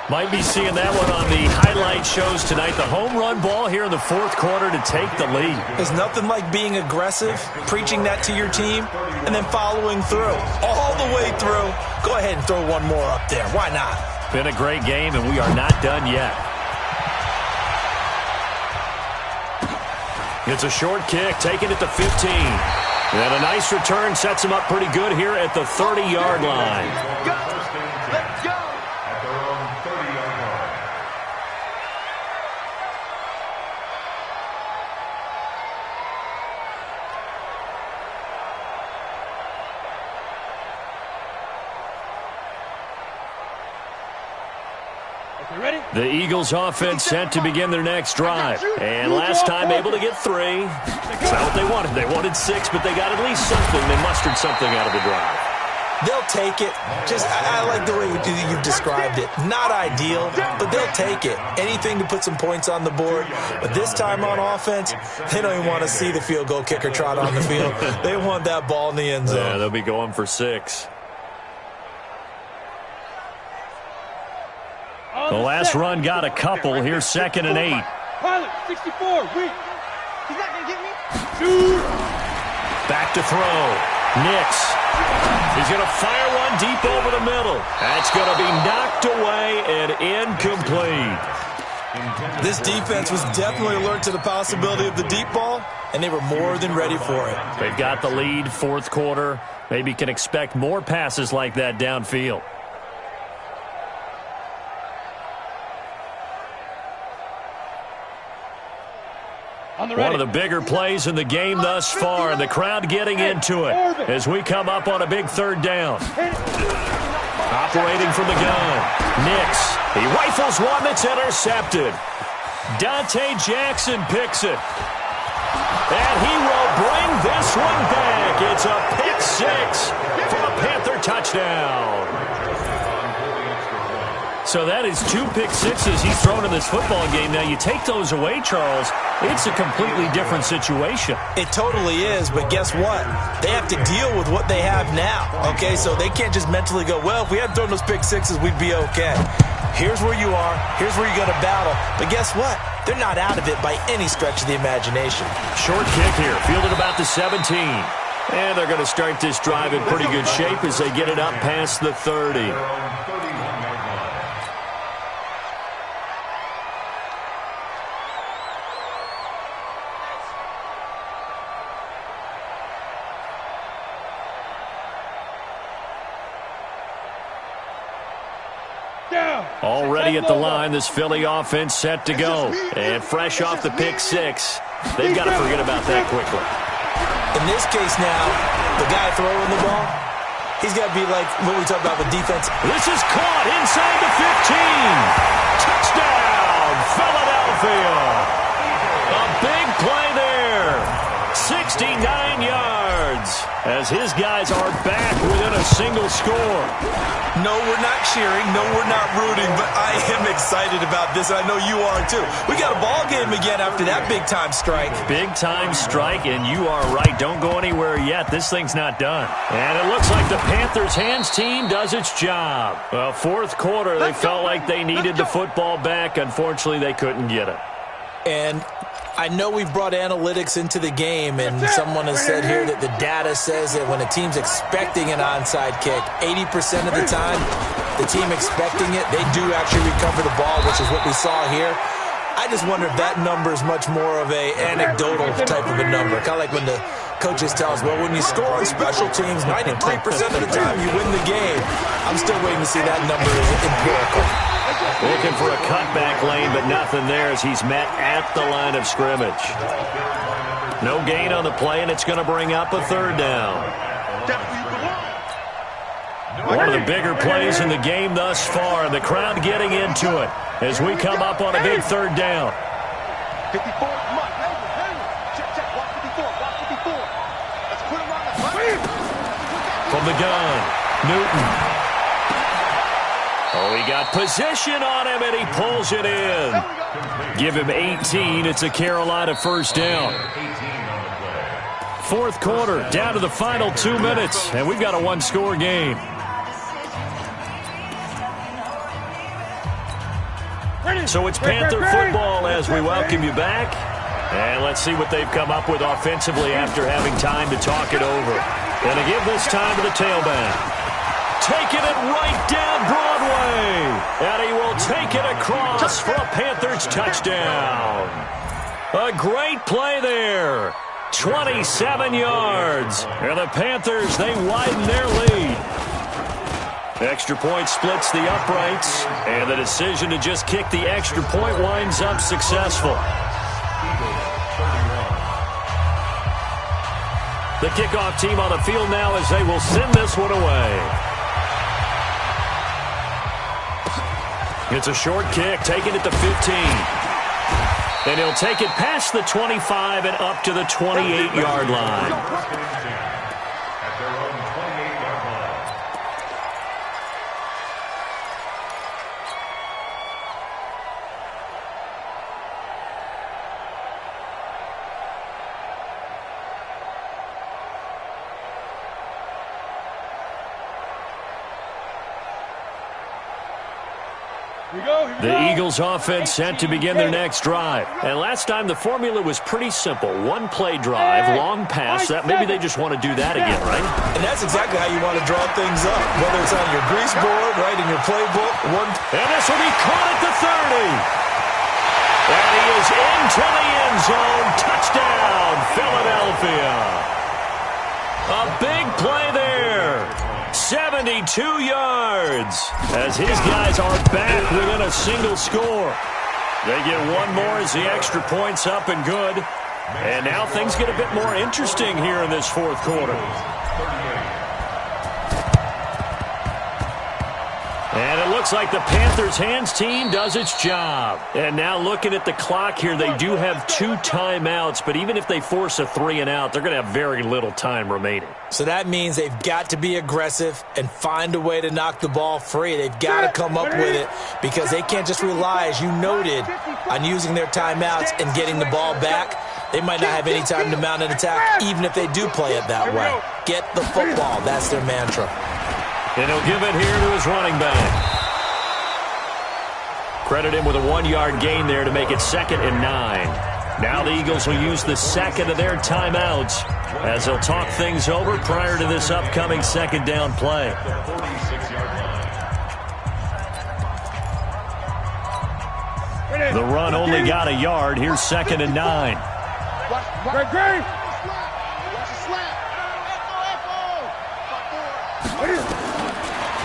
Might be seeing that one on the highlight shows tonight. The home run ball here in the 4th quarter to take the lead. There's nothing like being aggressive, preaching that to your team, and then following through. All the way through. Go ahead and throw one more up there. Why not? Been a great game, and we are not done yet. It's a short kick, taken at the 15. And a nice return sets him up pretty good here at the 30-yard line. Let's go. At their own 30-yard line. Ready? The Eagles offense set to begin their next drive. And last time able to get 3. That's not what they wanted. They wanted 6, but they got at least something. They mustered something out of the drive. They'll take it. I like the way you've described it. Not ideal, but they'll take it. Anything to put some points on the board. But this time on offense, they don't even want to see the field goal kicker trot on the field. They want that ball in the end zone. Yeah, they'll be going for 6. The last run got a couple. Here's 2nd and 8. Pilot, 64, weak. He's not going to get me. Shoot. Back to throw. Nix. He's going to fire one deep over the middle. That's going to be knocked away and incomplete. This defense was definitely alert to the possibility of the deep ball, and they were more than ready for it. They've got the lead, fourth quarter. Maybe can expect more passes like that downfield. One of the bigger plays in the game thus far, and the crowd getting into it as we come up on a big third down. Operating from the gun, Nix. He rifles one that's intercepted. Dante Jackson picks it. And he will bring this one back. It's a pick six for a Panther touchdown. So that is 2 pick sixes he's thrown in this football game. Now, you take those away, Charles, it's a completely different situation. It totally is, but guess what? They have to deal with what they have now, okay? So they can't just mentally go, well, if we hadn't thrown those pick sixes, we'd be okay. Here's where you are. Here's where you're going to battle. But guess what? They're not out of it by any stretch of the imagination. Short kick here, fielded about the 17. And they're going to start this drive in pretty good shape as they get it up past the 30. Already at the line, this Philly offense set to go. And fresh off the pick six, they've got to forget about that quickly. In this case now, the guy throwing the ball, he's got to be like what we talk about with defense. This is caught inside the 15. Touchdown, Philadelphia. A big play there. 69 yards as his guys are back within a single score. No, we're not cheering. No, we're not rooting, but I am excited about this. I know you are too. We got a ball game again after that big-time strike. Big-time strike, and you are right. Don't go anywhere yet. This thing's not done. And it looks like the Panthers' hands team does its job. Well, fourth quarter, they felt like they needed the football back. Unfortunately, they couldn't get it. And I know we've brought analytics into the game, and someone has said here that the data says that when a team's expecting an onside kick, 80% of the time, the team expecting it, they do actually recover the ball, which is what we saw here. I just wonder if that number is much more of a anecdotal type of a number. Kind of like when the coaches tell us, well, when you score on special teams, 93% of the time you win the game. I'm still waiting to see that number is empirical. Looking for a cutback lane, but nothing there as he's met at the line of scrimmage. No gain on the play, and it's going to bring up a third down. One of the bigger plays in the game thus far, and the crowd getting into it as we come up on a big third down. 54, come on. Check, watch 54, watch 54. Let's put him on the front. From the gun, Newton. Oh, he got position on him, and he pulls it in. Give him 18. It's a Carolina first down. Fourth quarter, down to the final 2 minutes, and we've got a one-score game. So it's Panther football as we welcome you back. And let's see what they've come up with offensively after having time to talk it over. Going to give this time to the tailback. Taking it right down Broadway. And he will take it across for a Panthers touchdown. A great play there. 27 yards. And the Panthers, they widen their lead. Extra point splits the uprights. And the decision to just kick the extra point winds up successful. The kickoff team on the field now as they will send this one away. It's a short kick, taking it to 15. And he'll take it past the 25 and up to the 28-yard line. The Eagles offense set to begin their next drive. And last time the formula was pretty simple. One play drive, long pass. That maybe they just want to do that again, right? And that's exactly how you want to draw things up. Whether it's on your grease board, right, in your playbook. And this will be caught at the 30. And he is into the end zone. Touchdown, Philadelphia. A big play there. 72 yards as his guys are back within a single score. They get one more as the extra point's up and good. And now things get a bit more interesting here in this fourth quarter. And it looks like the Panthers' hands team does its job. And now looking at the clock here, they do have 2 timeouts, but even if they force a 3-and-out, they're going to have very little time remaining. So that means they've got to be aggressive and find a way to knock the ball free. They've got to come up with it because they can't just rely, as you noted, on using their timeouts and getting the ball back. They might not have any time to mount an attack, even if they do play it that way. Get the football. That's their mantra. And he'll give it here to his running back. Credit him with a 1-yard gain there to make it 2nd and 9. Now the Eagles will use the second of their timeouts as they'll talk things over prior to this upcoming second down play. The run only got a yard. Here's 2nd and 9.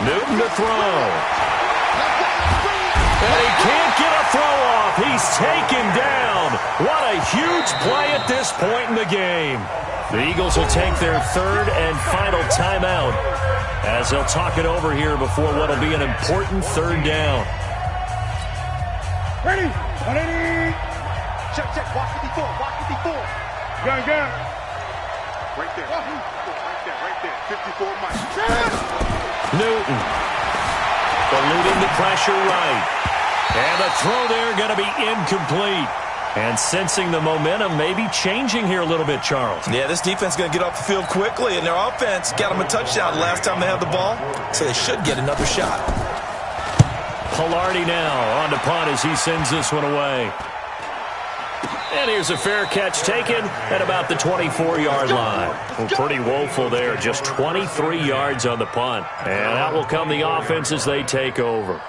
Newton to throw. And he can't get a throw off. He's taken down. What a huge play at this point in the game. The Eagles will take their 3rd and final timeout as they'll talk it over here before what will be an important 3rd down. Ready. Check. Watch 54. Gun. Right there. 54 Mike. Newton. Eluding the pressure right. And the throw there going to be incomplete. And sensing the momentum maybe changing here a little bit, Charles. Yeah, this defense is going to get off the field quickly, and their offense got them a touchdown last time they had the ball, so they should get another shot. Pilardi now on the punt as he sends this one away. And here's a fair catch taken at about the 24-yard line. Well, pretty woeful there, just 23 yards on the punt. And that will come the offense as they take over.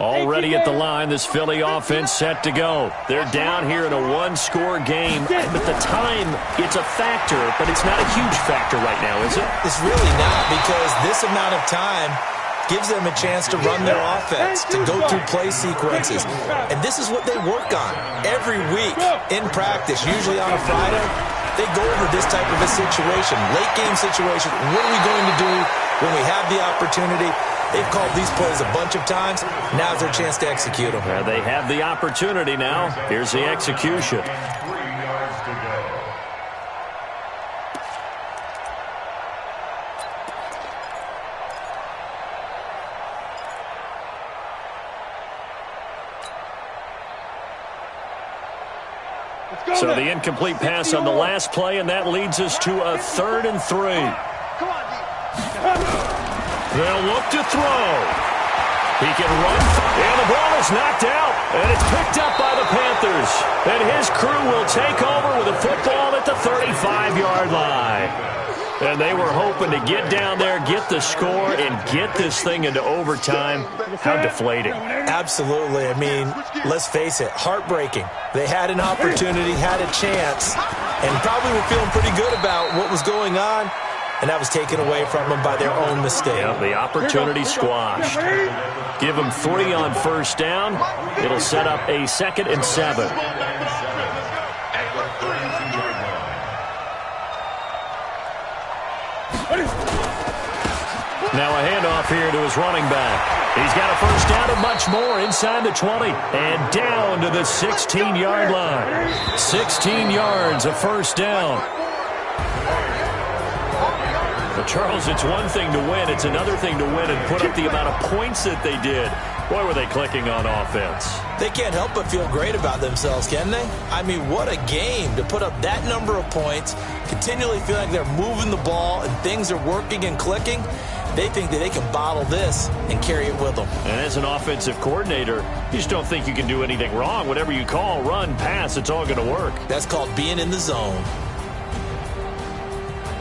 Already at the line, this Philly offense set to go. They're down here in a 1-score game. But the time, it's a factor, but it's not a huge factor right now, is it? It's really not, because this amount of time gives them a chance to run their offense, to go through play sequences. And this is what they work on every week in practice, usually on a Friday. They go over this type of a situation, late game situation. What are we going to do when we have the opportunity? They've called these plays a bunch of times. Now's their chance to execute them. They have the opportunity now. Here's the execution. 3 yards to go. So the incomplete pass on the last play, and that leads us to a 3rd and 3. They'll look to throw. He can run, and the ball is knocked out, and it's picked up by the Panthers. And his crew will take over with a football at the 35-yard line. And they were hoping to get down there, get the score, and get this thing into overtime. How deflating. Absolutely. I mean, let's face it, heartbreaking. They had an opportunity, had a chance, and probably were feeling pretty good about what was going on. And that was taken away from them by their own mistake. Yeah, the opportunity squashed. Give them 3 on 1st down. It'll set up a 2nd and 7. Now a handoff here to his running back. He's got a 1st down and much more inside the 20. And down to the 16-yard line. 16 yards, a 1st down. Charles, it's one thing to win. It's another thing to win and put up the amount of points that they did. Boy, were they clicking on offense. They can't help but feel great about themselves, can they? I mean, what a game to put up that number of points, continually feel like they're moving the ball and things are working and clicking. They think that they can bottle this and carry it with them. And as an offensive coordinator, you just don't think you can do anything wrong. Whatever you call, run, pass, it's all going to work. That's called being in the zone.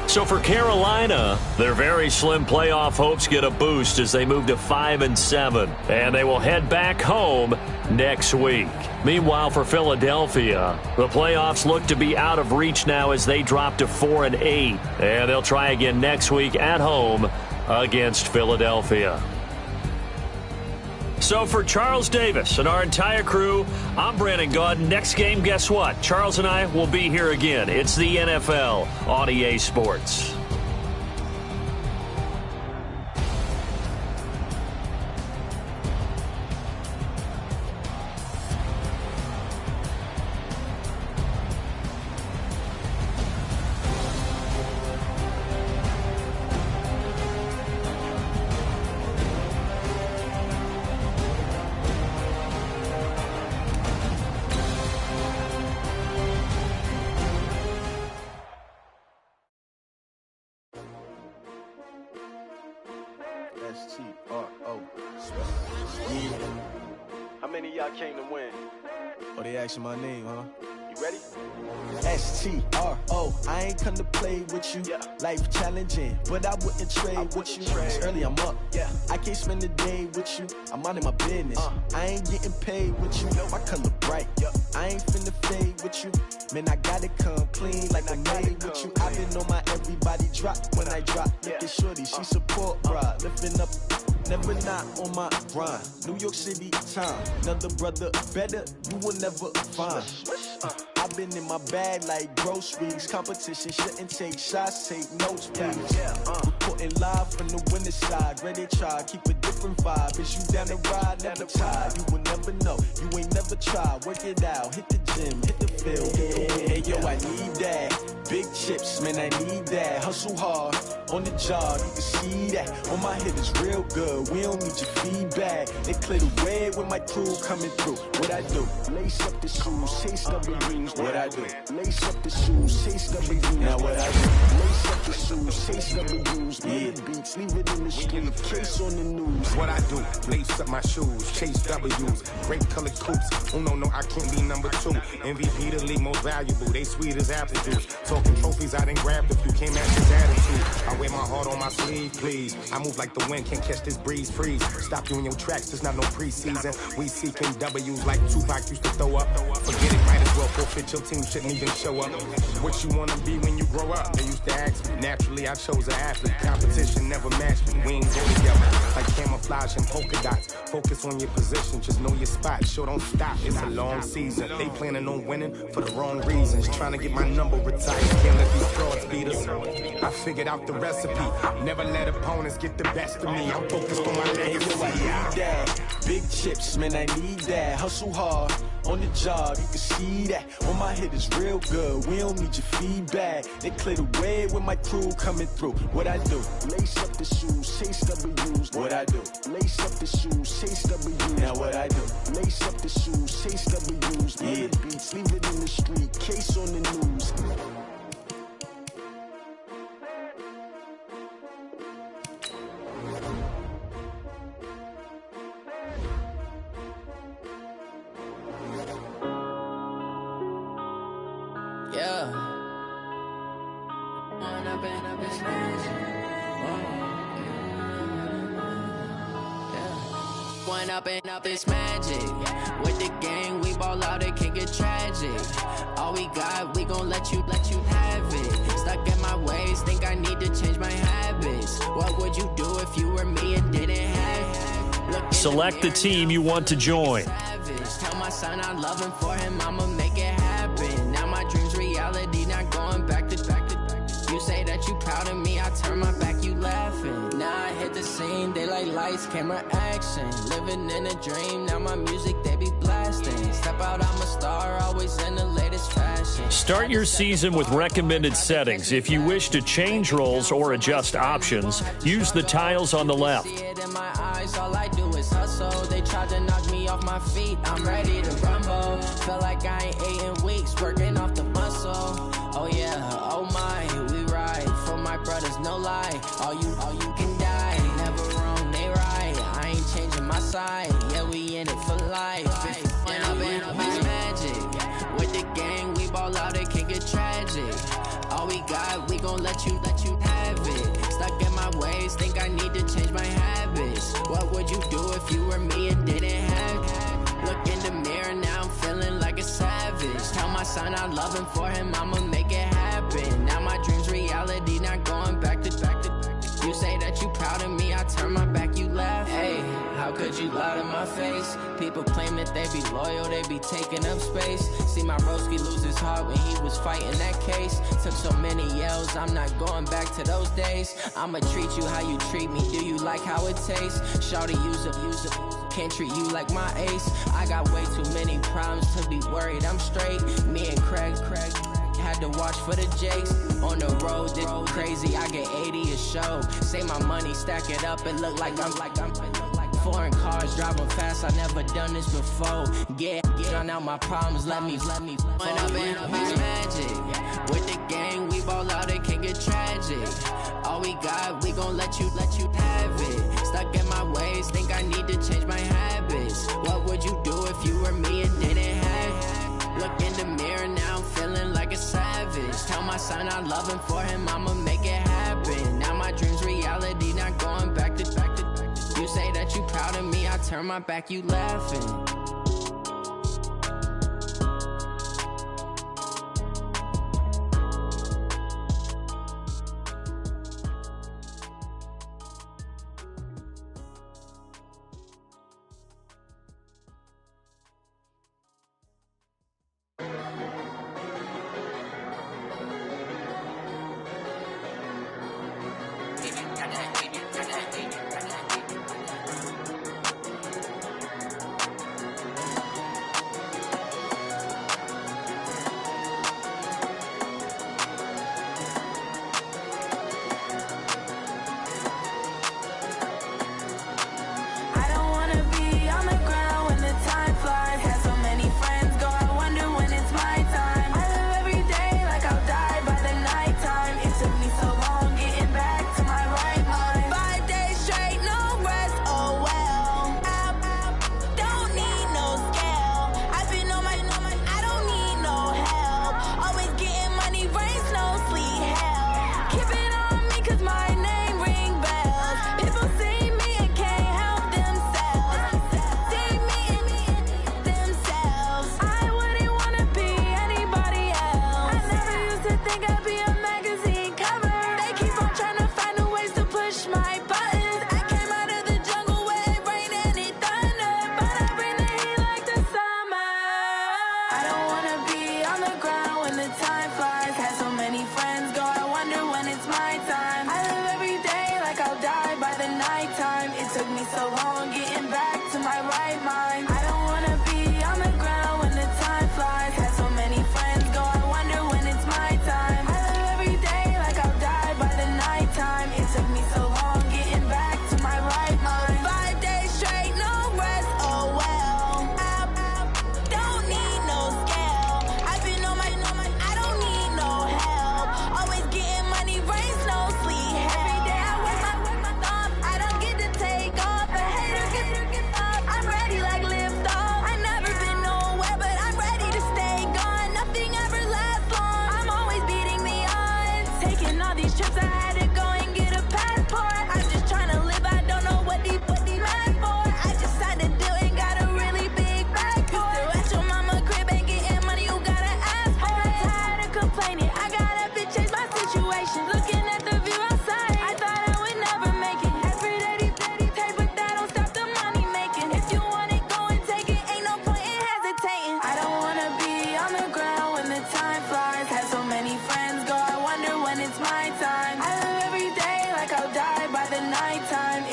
So for Carolina, their very slim playoff hopes get a boost as they move to 5-7, and they will head back home next week. Meanwhile, for Philadelphia, the playoffs look to be out of reach now as they drop to 4-8, and they'll try again next week at home against Philadelphia. So for Charles Davis and our entire crew, I'm Brandon Gaudin. Next game, guess what? Charles and I will be here again. It's the NFL on EA Sports. How many of y'all came to win? Oh, they asking my name, huh? You ready? S-T-R-O, I ain't come to play with you. Yeah. Life challenging, but I wouldn't trade with you. It's early, I'm up. Yeah. I can't spend the day with you. I'm minding my business. I ain't getting paid with you. My color bright. Yeah. I ain't finna fade with you. Man, I gotta come clean like I made with you. I've been on my everybody drop when I drop. Look at shorty, she support, bruh. Lifting up. Never not on my grind. New York City time. Another brother better, you will never find. I've been in my bag like groceries. Competition shouldn't take shots, take notes, please. Reporting live from the winning side. Ready to try, keep a different vibe. Is you down the ride, never tired. You will never know, you ain't never tried. Work it out, hit the gym, hit the field. Hey yo, I need that. Big chips, man, I need that. Hustle hard, on the job, you can see that. On my hit is real good, we don't need your feedback. They clear the way with my crew coming through. What I do? Lace up the shoes, chase W's. What I do? Lace up the shoes, chase W's. Now what I do? Lace up the shoes, chase W's. Yeah, beats, leave it in the street, case on the news. What I do? Lace up my shoes, chase W's. Great colored coops. Oh no, I can't be number 2. MVP the league most valuable. They sweet as apple juice. Talking trophies, I done grabbed a few. Can't match his attitude. I wear my heart on my sleeve, please. I move like the wind, can't catch this breeze, freeze. Stop you in your tracks, there's not no preseason. We seeking W's like Tupac used to throw up. Forget it, might as well forfeit, your team shouldn't even show up. What you wanna be when you grow up? They used to ask me. Naturally, I chose an athlete. Competition never matched me. We ain't go together like camouflage and polka dots. Focus on your position, just know your spot. Sure, don't stop, it's a long season. They planning on winning for the wrong reasons. Trying to get my number retired, can't let these frauds beat us. I figured out the recipe. Never let opponents get the best of me. I'm focused on my legacy. I need that. Big chips, man, I need that. Hustle hard, on the job, you can see that. On my hit is real good, we don't need your feedback. They clear the way with my crew coming through. What I do? Lace up the shoes, chase W's. What I do? Lace up the shoes, chase W's. Now what I do? Lace up the shoes, chase W's. Yeah, beats, leave it in the street, case on the news. Up this magic. With the gang, we ball out, it can get tragic. All we got, we gon' let you have it. Stuck in my ways, think I need to change my habits. What would you do if you were me and didn't have it? Select the team you want to join. Tell my son I love him, for him I'ma make it happen. Now my dream's reality, not going back to. You say that you proud of me, I turn my back, you laughing. Now I the scene, they like lights, camera, action. Living in a dream, now my music, they be blasting. last thing. Step out, I'm a star, always in the latest fashion. Start your season with recommended settings. If you wish to change roles or adjust options, use the tiles on the left. See it in my eyes, all I do is hustle. They tried to knock me off my feet, I'm ready to rumble. Feel like I ain't ate in weeks, working off the muscle. Oh yeah, oh my, we ride for my brothers, no lie. All you can die, never wrong, they right. I ain't changing my side, yeah, we in it for life. When I'm in, it's magic. With the gang, we ball out, it can get tragic. All we got, we gon' let you have it. Stuck in my ways, think I need to change my habits. What would you do if you were me and didn't have it? Look in the mirror, now I'm feeling like a savage. Tell my son I love him, for him I'ma make it happen. Now my dream's reality, not going back to. You say that you proud of me, I turn my back, you laugh. Hey, how could you lie to my face? People claim that they be loyal, they be taking up space. See my broski lose his heart when he was fighting that case. Took so many yells, I'm not going back to those days. I'ma treat you how you treat me, do you like how it tastes? Shawty, use it, can't treat you like my ace. I got way too many problems to be worried, I'm straight. Me and Craig had to watch for the Jakes. On the road, this crazy, I get 80 a show. Say my money, stack it up, it look like I'm foreign cars, driving fast, I never done this before. Get on out my problems, let me. When I'm in, it's magic. With the gang, we ball out, it can get tragic. All we got, we gon' let you have it. Stuck in my ways, think I need to change my habits. What would you do if you were me and didn't have it? Look in the mirror, now I'm feeling like a savage. Tell my son I love him, for him I'ma make it happen. Now my dream's reality, not going back to. You say that you proud of me, I turn my back, you laughing.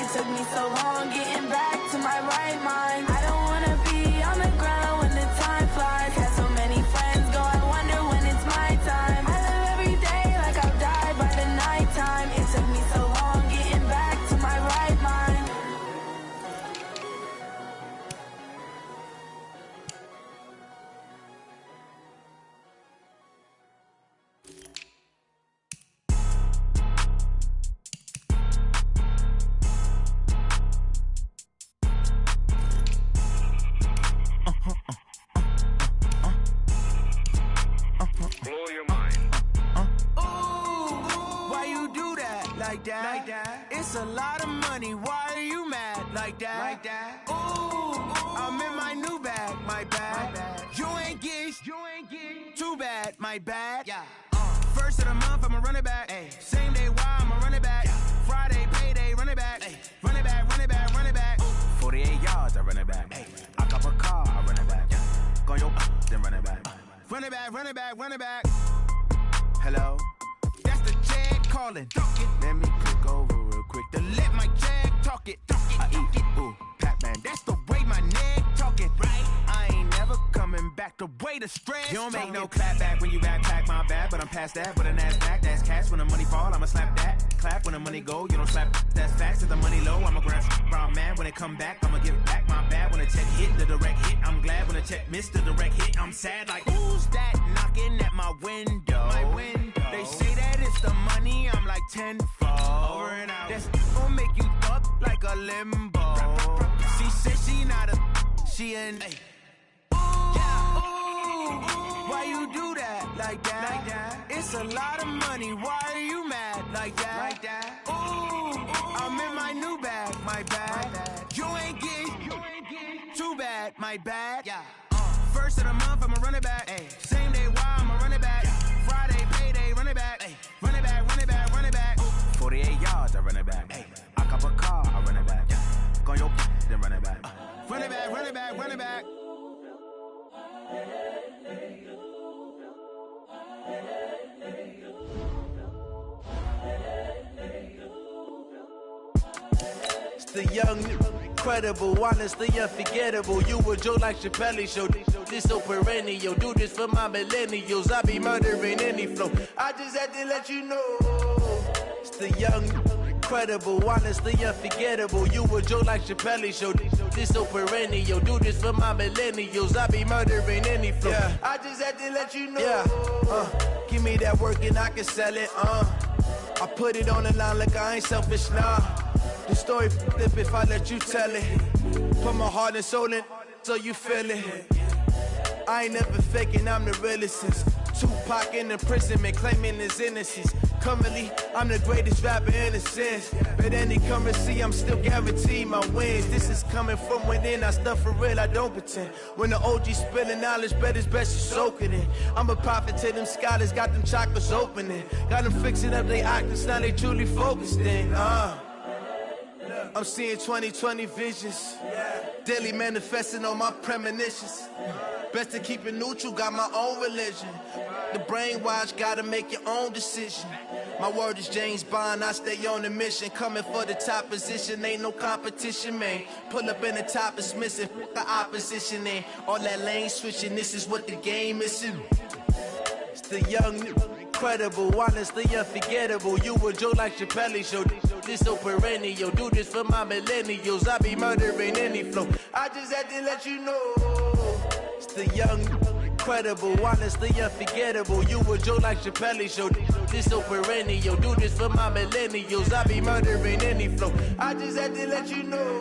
Took me so long getting back to my right mind. I don't wanna be on the ground when like that. It's a lot of money, why are you mad like that? Ooh, I'm in my new bag, my bad. You ain't get too bad, my bad. Yeah. First of the month, I'ma run it back. Ay. Same day, why I'ma run it back. Friday, payday, run it back. Ay. Run it back, run it back, run it back. 48 yards, I run it back. Ay. I got a car, I run it back. Go your then run it back. Run it back, run it back, run it back. Hello? That's the jag calling. Let me click over real quick to let my jag talk it. I eat it, ooh, Pac-Man. That's the way my neck talking. Right? I ain't never coming back the way the stress. You don't make no clap back when you backpack my bad, but I'm past that with an ass back. That's cash when the money fall, I'ma slap that. Clap when the money go, you don't slap. That's facts. If the money low, I'ma grab brown man. When it come back, I'ma give back my bad. When the check hit, the direct hit. I'm glad when the check missed the direct hit. I'm sad like, who's that knocking at my window? My window. They say that it's the money, I'm like tenfold. Over and out. That's gon' make you up like a limbo. She said she not a, she an. Why you do that like that? It's a lot of money, why are you mad like that? Ooh, I'm in my new bag, my bad. You ain't get too bad, my bad. Yeah. First of the month, I'ma run it back. Ay. Same day, why I'ma run it back. Friday, payday, run it back. Ay. Run it back, run it back, run it back. 48 yards, I run it back. Ay. I cop a car, I run it back. Go your then run it back. Run it back, run it back, run it back. It's the young, incredible, honestly unforgettable. You a joke like Chappelle show. This so perennial. Do this for my millennials. I be murdering any flow. I just had to let you know. It's the young, incredible, honestly unforgettable. You a joke like Chappelle show. This so perennial. Do this for my millennials. I be murdering any flow. Yeah. I just had to let you know. Yeah. Give me that work and I can sell it. I put it on the line like I ain't selfish, nah. The story flip if I let you tell it. Put my heart and soul in so you feel it. I ain't never faking, I'm the realest since Tupac in imprisonment, claiming his innocence. Currently, I'm the greatest rapper in a sense. But any currency, I'm still guaranteed my wins. This is coming from within, I stuff for real, I don't pretend. When the OG spilling knowledge, bet it's best you soak it in. I'm a prophet to them scholars, got them chakras opening. Got them fixing up they octaves, now they truly focused in. I'm seeing 2020 visions. Daily manifesting on my premonitions. Best to keep it neutral, got my own religion. The brainwash, gotta make your own decision. My word is James Bond, I stay on the mission. Coming for the top position, ain't no competition, man. Pull up in the top is missing, the opposition in. All that lane switching, this is what the game is in. It's the young, incredible, honestly unforgettable. You a joke like Chappelle show. This so perennial. Do this for my millennials. I be murdering any flow. I just had to let you know. It's the young, incredible, honestly unforgettable. You a joke like Chappelle show. This so perennial. Do this for my millennials. I be murdering any flow. I just had to let you know.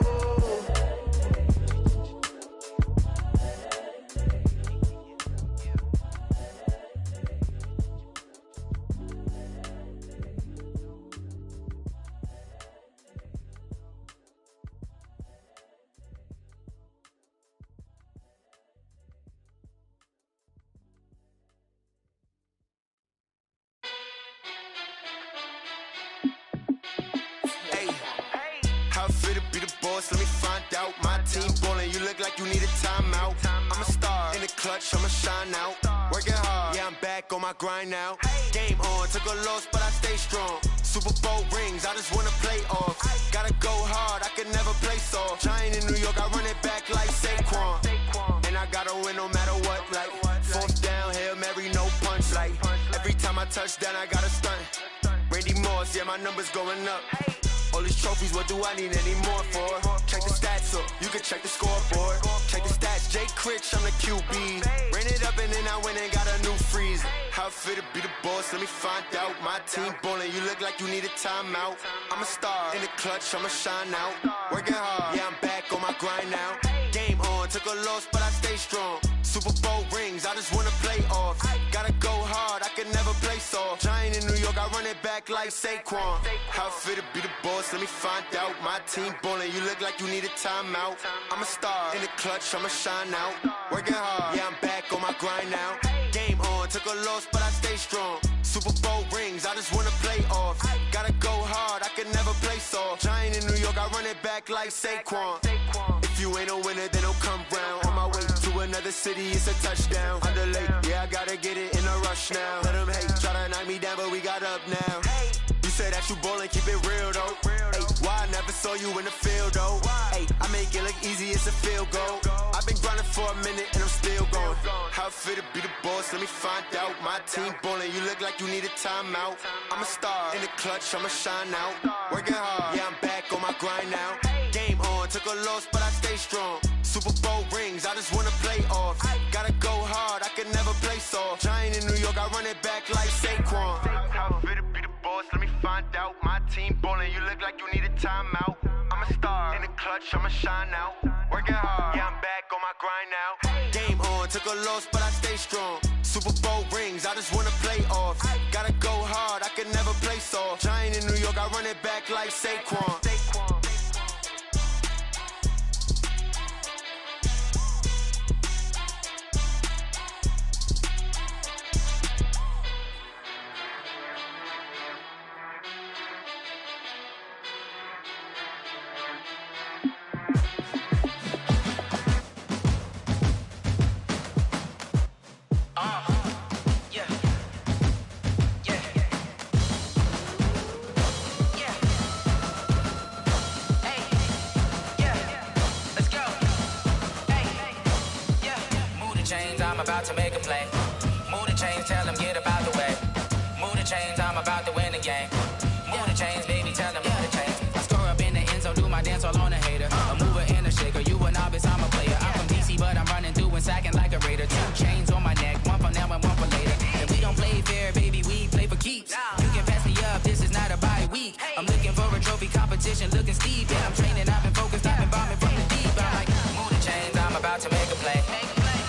Let me find out. My team ballin', you look like you need a timeout. I'm a star in the clutch, I'ma shine out. Working hard, yeah, I'm back on my grind now. Game on, took a loss, but I stay strong. Super Bowl rings, I just wanna play off. Gotta go hard, I can never play soft. Giant in New York, I run it back like Saquon. And I gotta win no matter what, like fourth down, Hail Mary, no punch. Like every time I touch down, I gotta stunt. Randy Moss, yeah, my numbers going up. All these trophies, what do I need any more for? Check the stats up, you can check the scoreboard. Check the stats, Jay Critch, I'm the QB. Ran it up and then I went and got a new freezer. How it fit to be the boss, let me find out. My team ballin', you look like you need a timeout. I'm a star in the clutch, I'ma shine out. Working hard, yeah, I'm back on my grind now. Game on, took a loss, but I stay strong. Super Bowl rings, I just wanna play off. Gotta go hard, I can never play soft. Giant in New York, I run it back like Saquon. How fit to be the boss, let me find out. My team ballin', you look like you need a timeout. I'm a star, in the clutch, I'ma shine out. Working hard, yeah, I'm back on my grind now. Game on, took a loss, but I stay strong. Super Bowl rings, I just wanna play off. Gotta go hard, I can never play soft. Giant in New York, I run it back like Saquon. If you ain't a winner, then don't come round. On my way to another city, it's a touchdown. Underlay, yeah, I gotta get it in a rush now. Let them hate, try to knock me down, but we got up now. You said that you ballin', keep it real though. Hey, why I never saw you in the field though? Hey, I make it look easy, it's a field goal. I've been grinding for a minute and I'm still going. How fit to be the boss, let me find out. My team ballin', you look like you need a timeout. I'm a star, in the clutch, I'ma shine out. Working hard, yeah, I'm back on my grind now. Game on, took a loss, but I stay strong. Super Bowl rings, I just wanna play off. Gotta go hard, I can never play soft. Giant in New York, I run it back like Saquon. How fit to be the boss, let me find out. My team ballin', you look like you need a timeout. I'm a star, in the clutch, I'ma shine out. Working hard, yeah, I'm back on my grind now. Game on, took a loss, but I stay strong. Super Bowl rings, I just wanna play off. Gotta go hard, I can never play soft. Giant in New York, I run it back like Saquon. I'm about to make a play. Move the chains, tell them get about the way. Move the chains, I'm about to win the game. Move the chains, baby, tell them move the chains. I score up in the end zone, do my dance all on a hater. A mover and a shaker, you a novice, I'm a player. I'm from DC, but I'm running through and sacking like a raider. 2 chains on my neck, one for now and one for later. And we don't play fair, baby, we play for keeps. You can pass me up, this is not a bye week. I'm looking for a trophy competition, looking steep. Yeah, I'm training, I've been focused, I've been bombing from the deep. I'm like, move the chains, I'm about to make a play.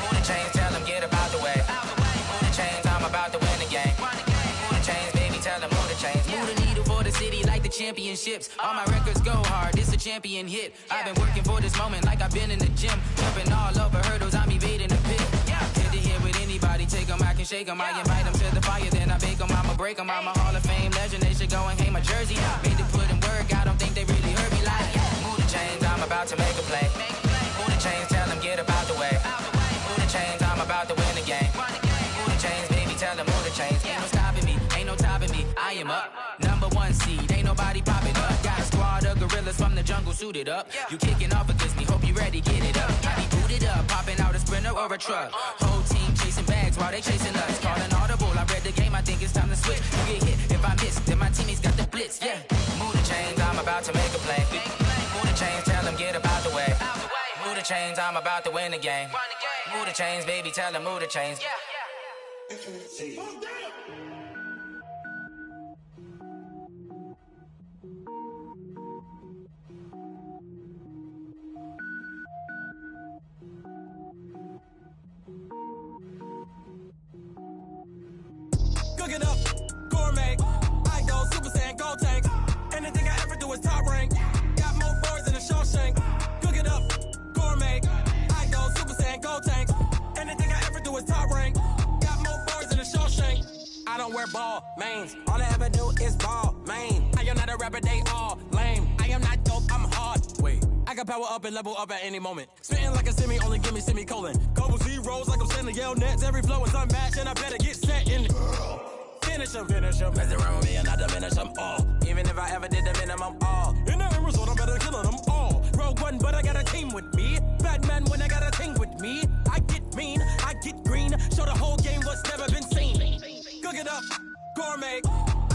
Move the chains, tell them get about the way. Move the chains, I'm about to win the game. Move the chains, baby, tell them move the chains. Move the needle for the city like the championships. All my records go hard, this a champion hit. I've been working for this moment like I've been in the gym. Jumping all over hurdles, I'm evading the pit. Head to head with anybody, take them, I can shake them. I invite them to the fire, then I bake them, I'ma break them. I'm a Hall of Fame legend, they should go and hang my jersey. Made to put in work, I don't think they really heard me like. Move the chains, I'm about to make a play. Move the chains, tell them get about the way. Move the chains, I'm about to win the game. Move the chains, baby, tell them move the chains. Ain't no stopping me, ain't no topping me. I am up, #1 seed, ain't nobody popping up. Got a squad of gorillas from the jungle suited up. You kicking off against me, hope you ready, get it up. I be booted up, popping out a Sprinter or a truck. Whole team chasing bags while they chasing us. Call an audible, I read the game, I think it's time to switch. You get hit, if I miss, then my teammates got the blitz, yeah. Move the chains, I'm about to make a play. Move the chains, tell them get about the way. Move the chains, I'm about to win the game. Move the chains, baby, tell them move the chains. Cook it up, gourmet. I go Super Saiyan, go tank. Anything I ever do is top rank. Got more boards than a Shawshank. Cook it up, gourmet. I go Super Saiyan, go tank. Anything I ever do is top rank. Got more boards than a Shawshank. I don't wear ball mains. All I ever do is ball main. I am not a rapper, they all lame. I am not dope, I'm hard. Wait, I can power up and level up at any moment. Spitting like a semi, only give me semicolon. Couple zeros like I'm sending yell nets. Every flow is unmatched and I better get set in. Finish them. Mess around with me and I diminish them all. Even if I ever did the minimum all. In the end result, I'm better killing them all. Rogue One, but I got a team with me. Batman when I got a team with me. I get mean, I get green. Show the whole game what's never been seen. Cook it up, gourmet.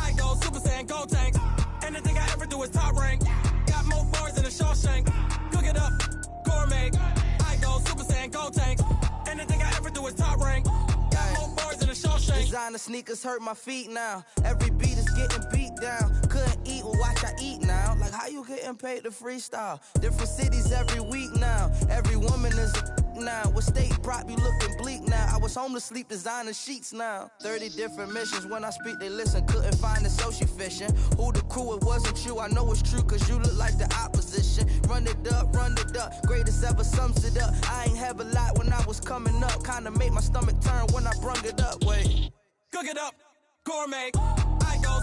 I go Super Saiyan, go tank. Anything I ever do is top rank. Got more boards than a Shawshank. Cook it up, gourmet. I go Super Saiyan, go tank. Anything I ever do is top rank. Got more boards than a Shawshank. Designer sneakers hurt my feet now. Every beat is getting beat down. Couldn't eat well, watch I eat now. Like, how you getting paid to freestyle? Different cities every week now. Every woman is a now. What state prop you looking bleak now? I was home to sleep designing sheets now. 30 different missions. When I speak, they listen. Couldn't find it, so she fishing. Who the crew? It wasn't you. I know it's true, cause you look like the opposition. Run it up, run it up. Greatest ever sums it up. I ain't have a lot when I was coming up. Kinda made my stomach turn when I brung it up. Wait. Cook it up, gourmet. I go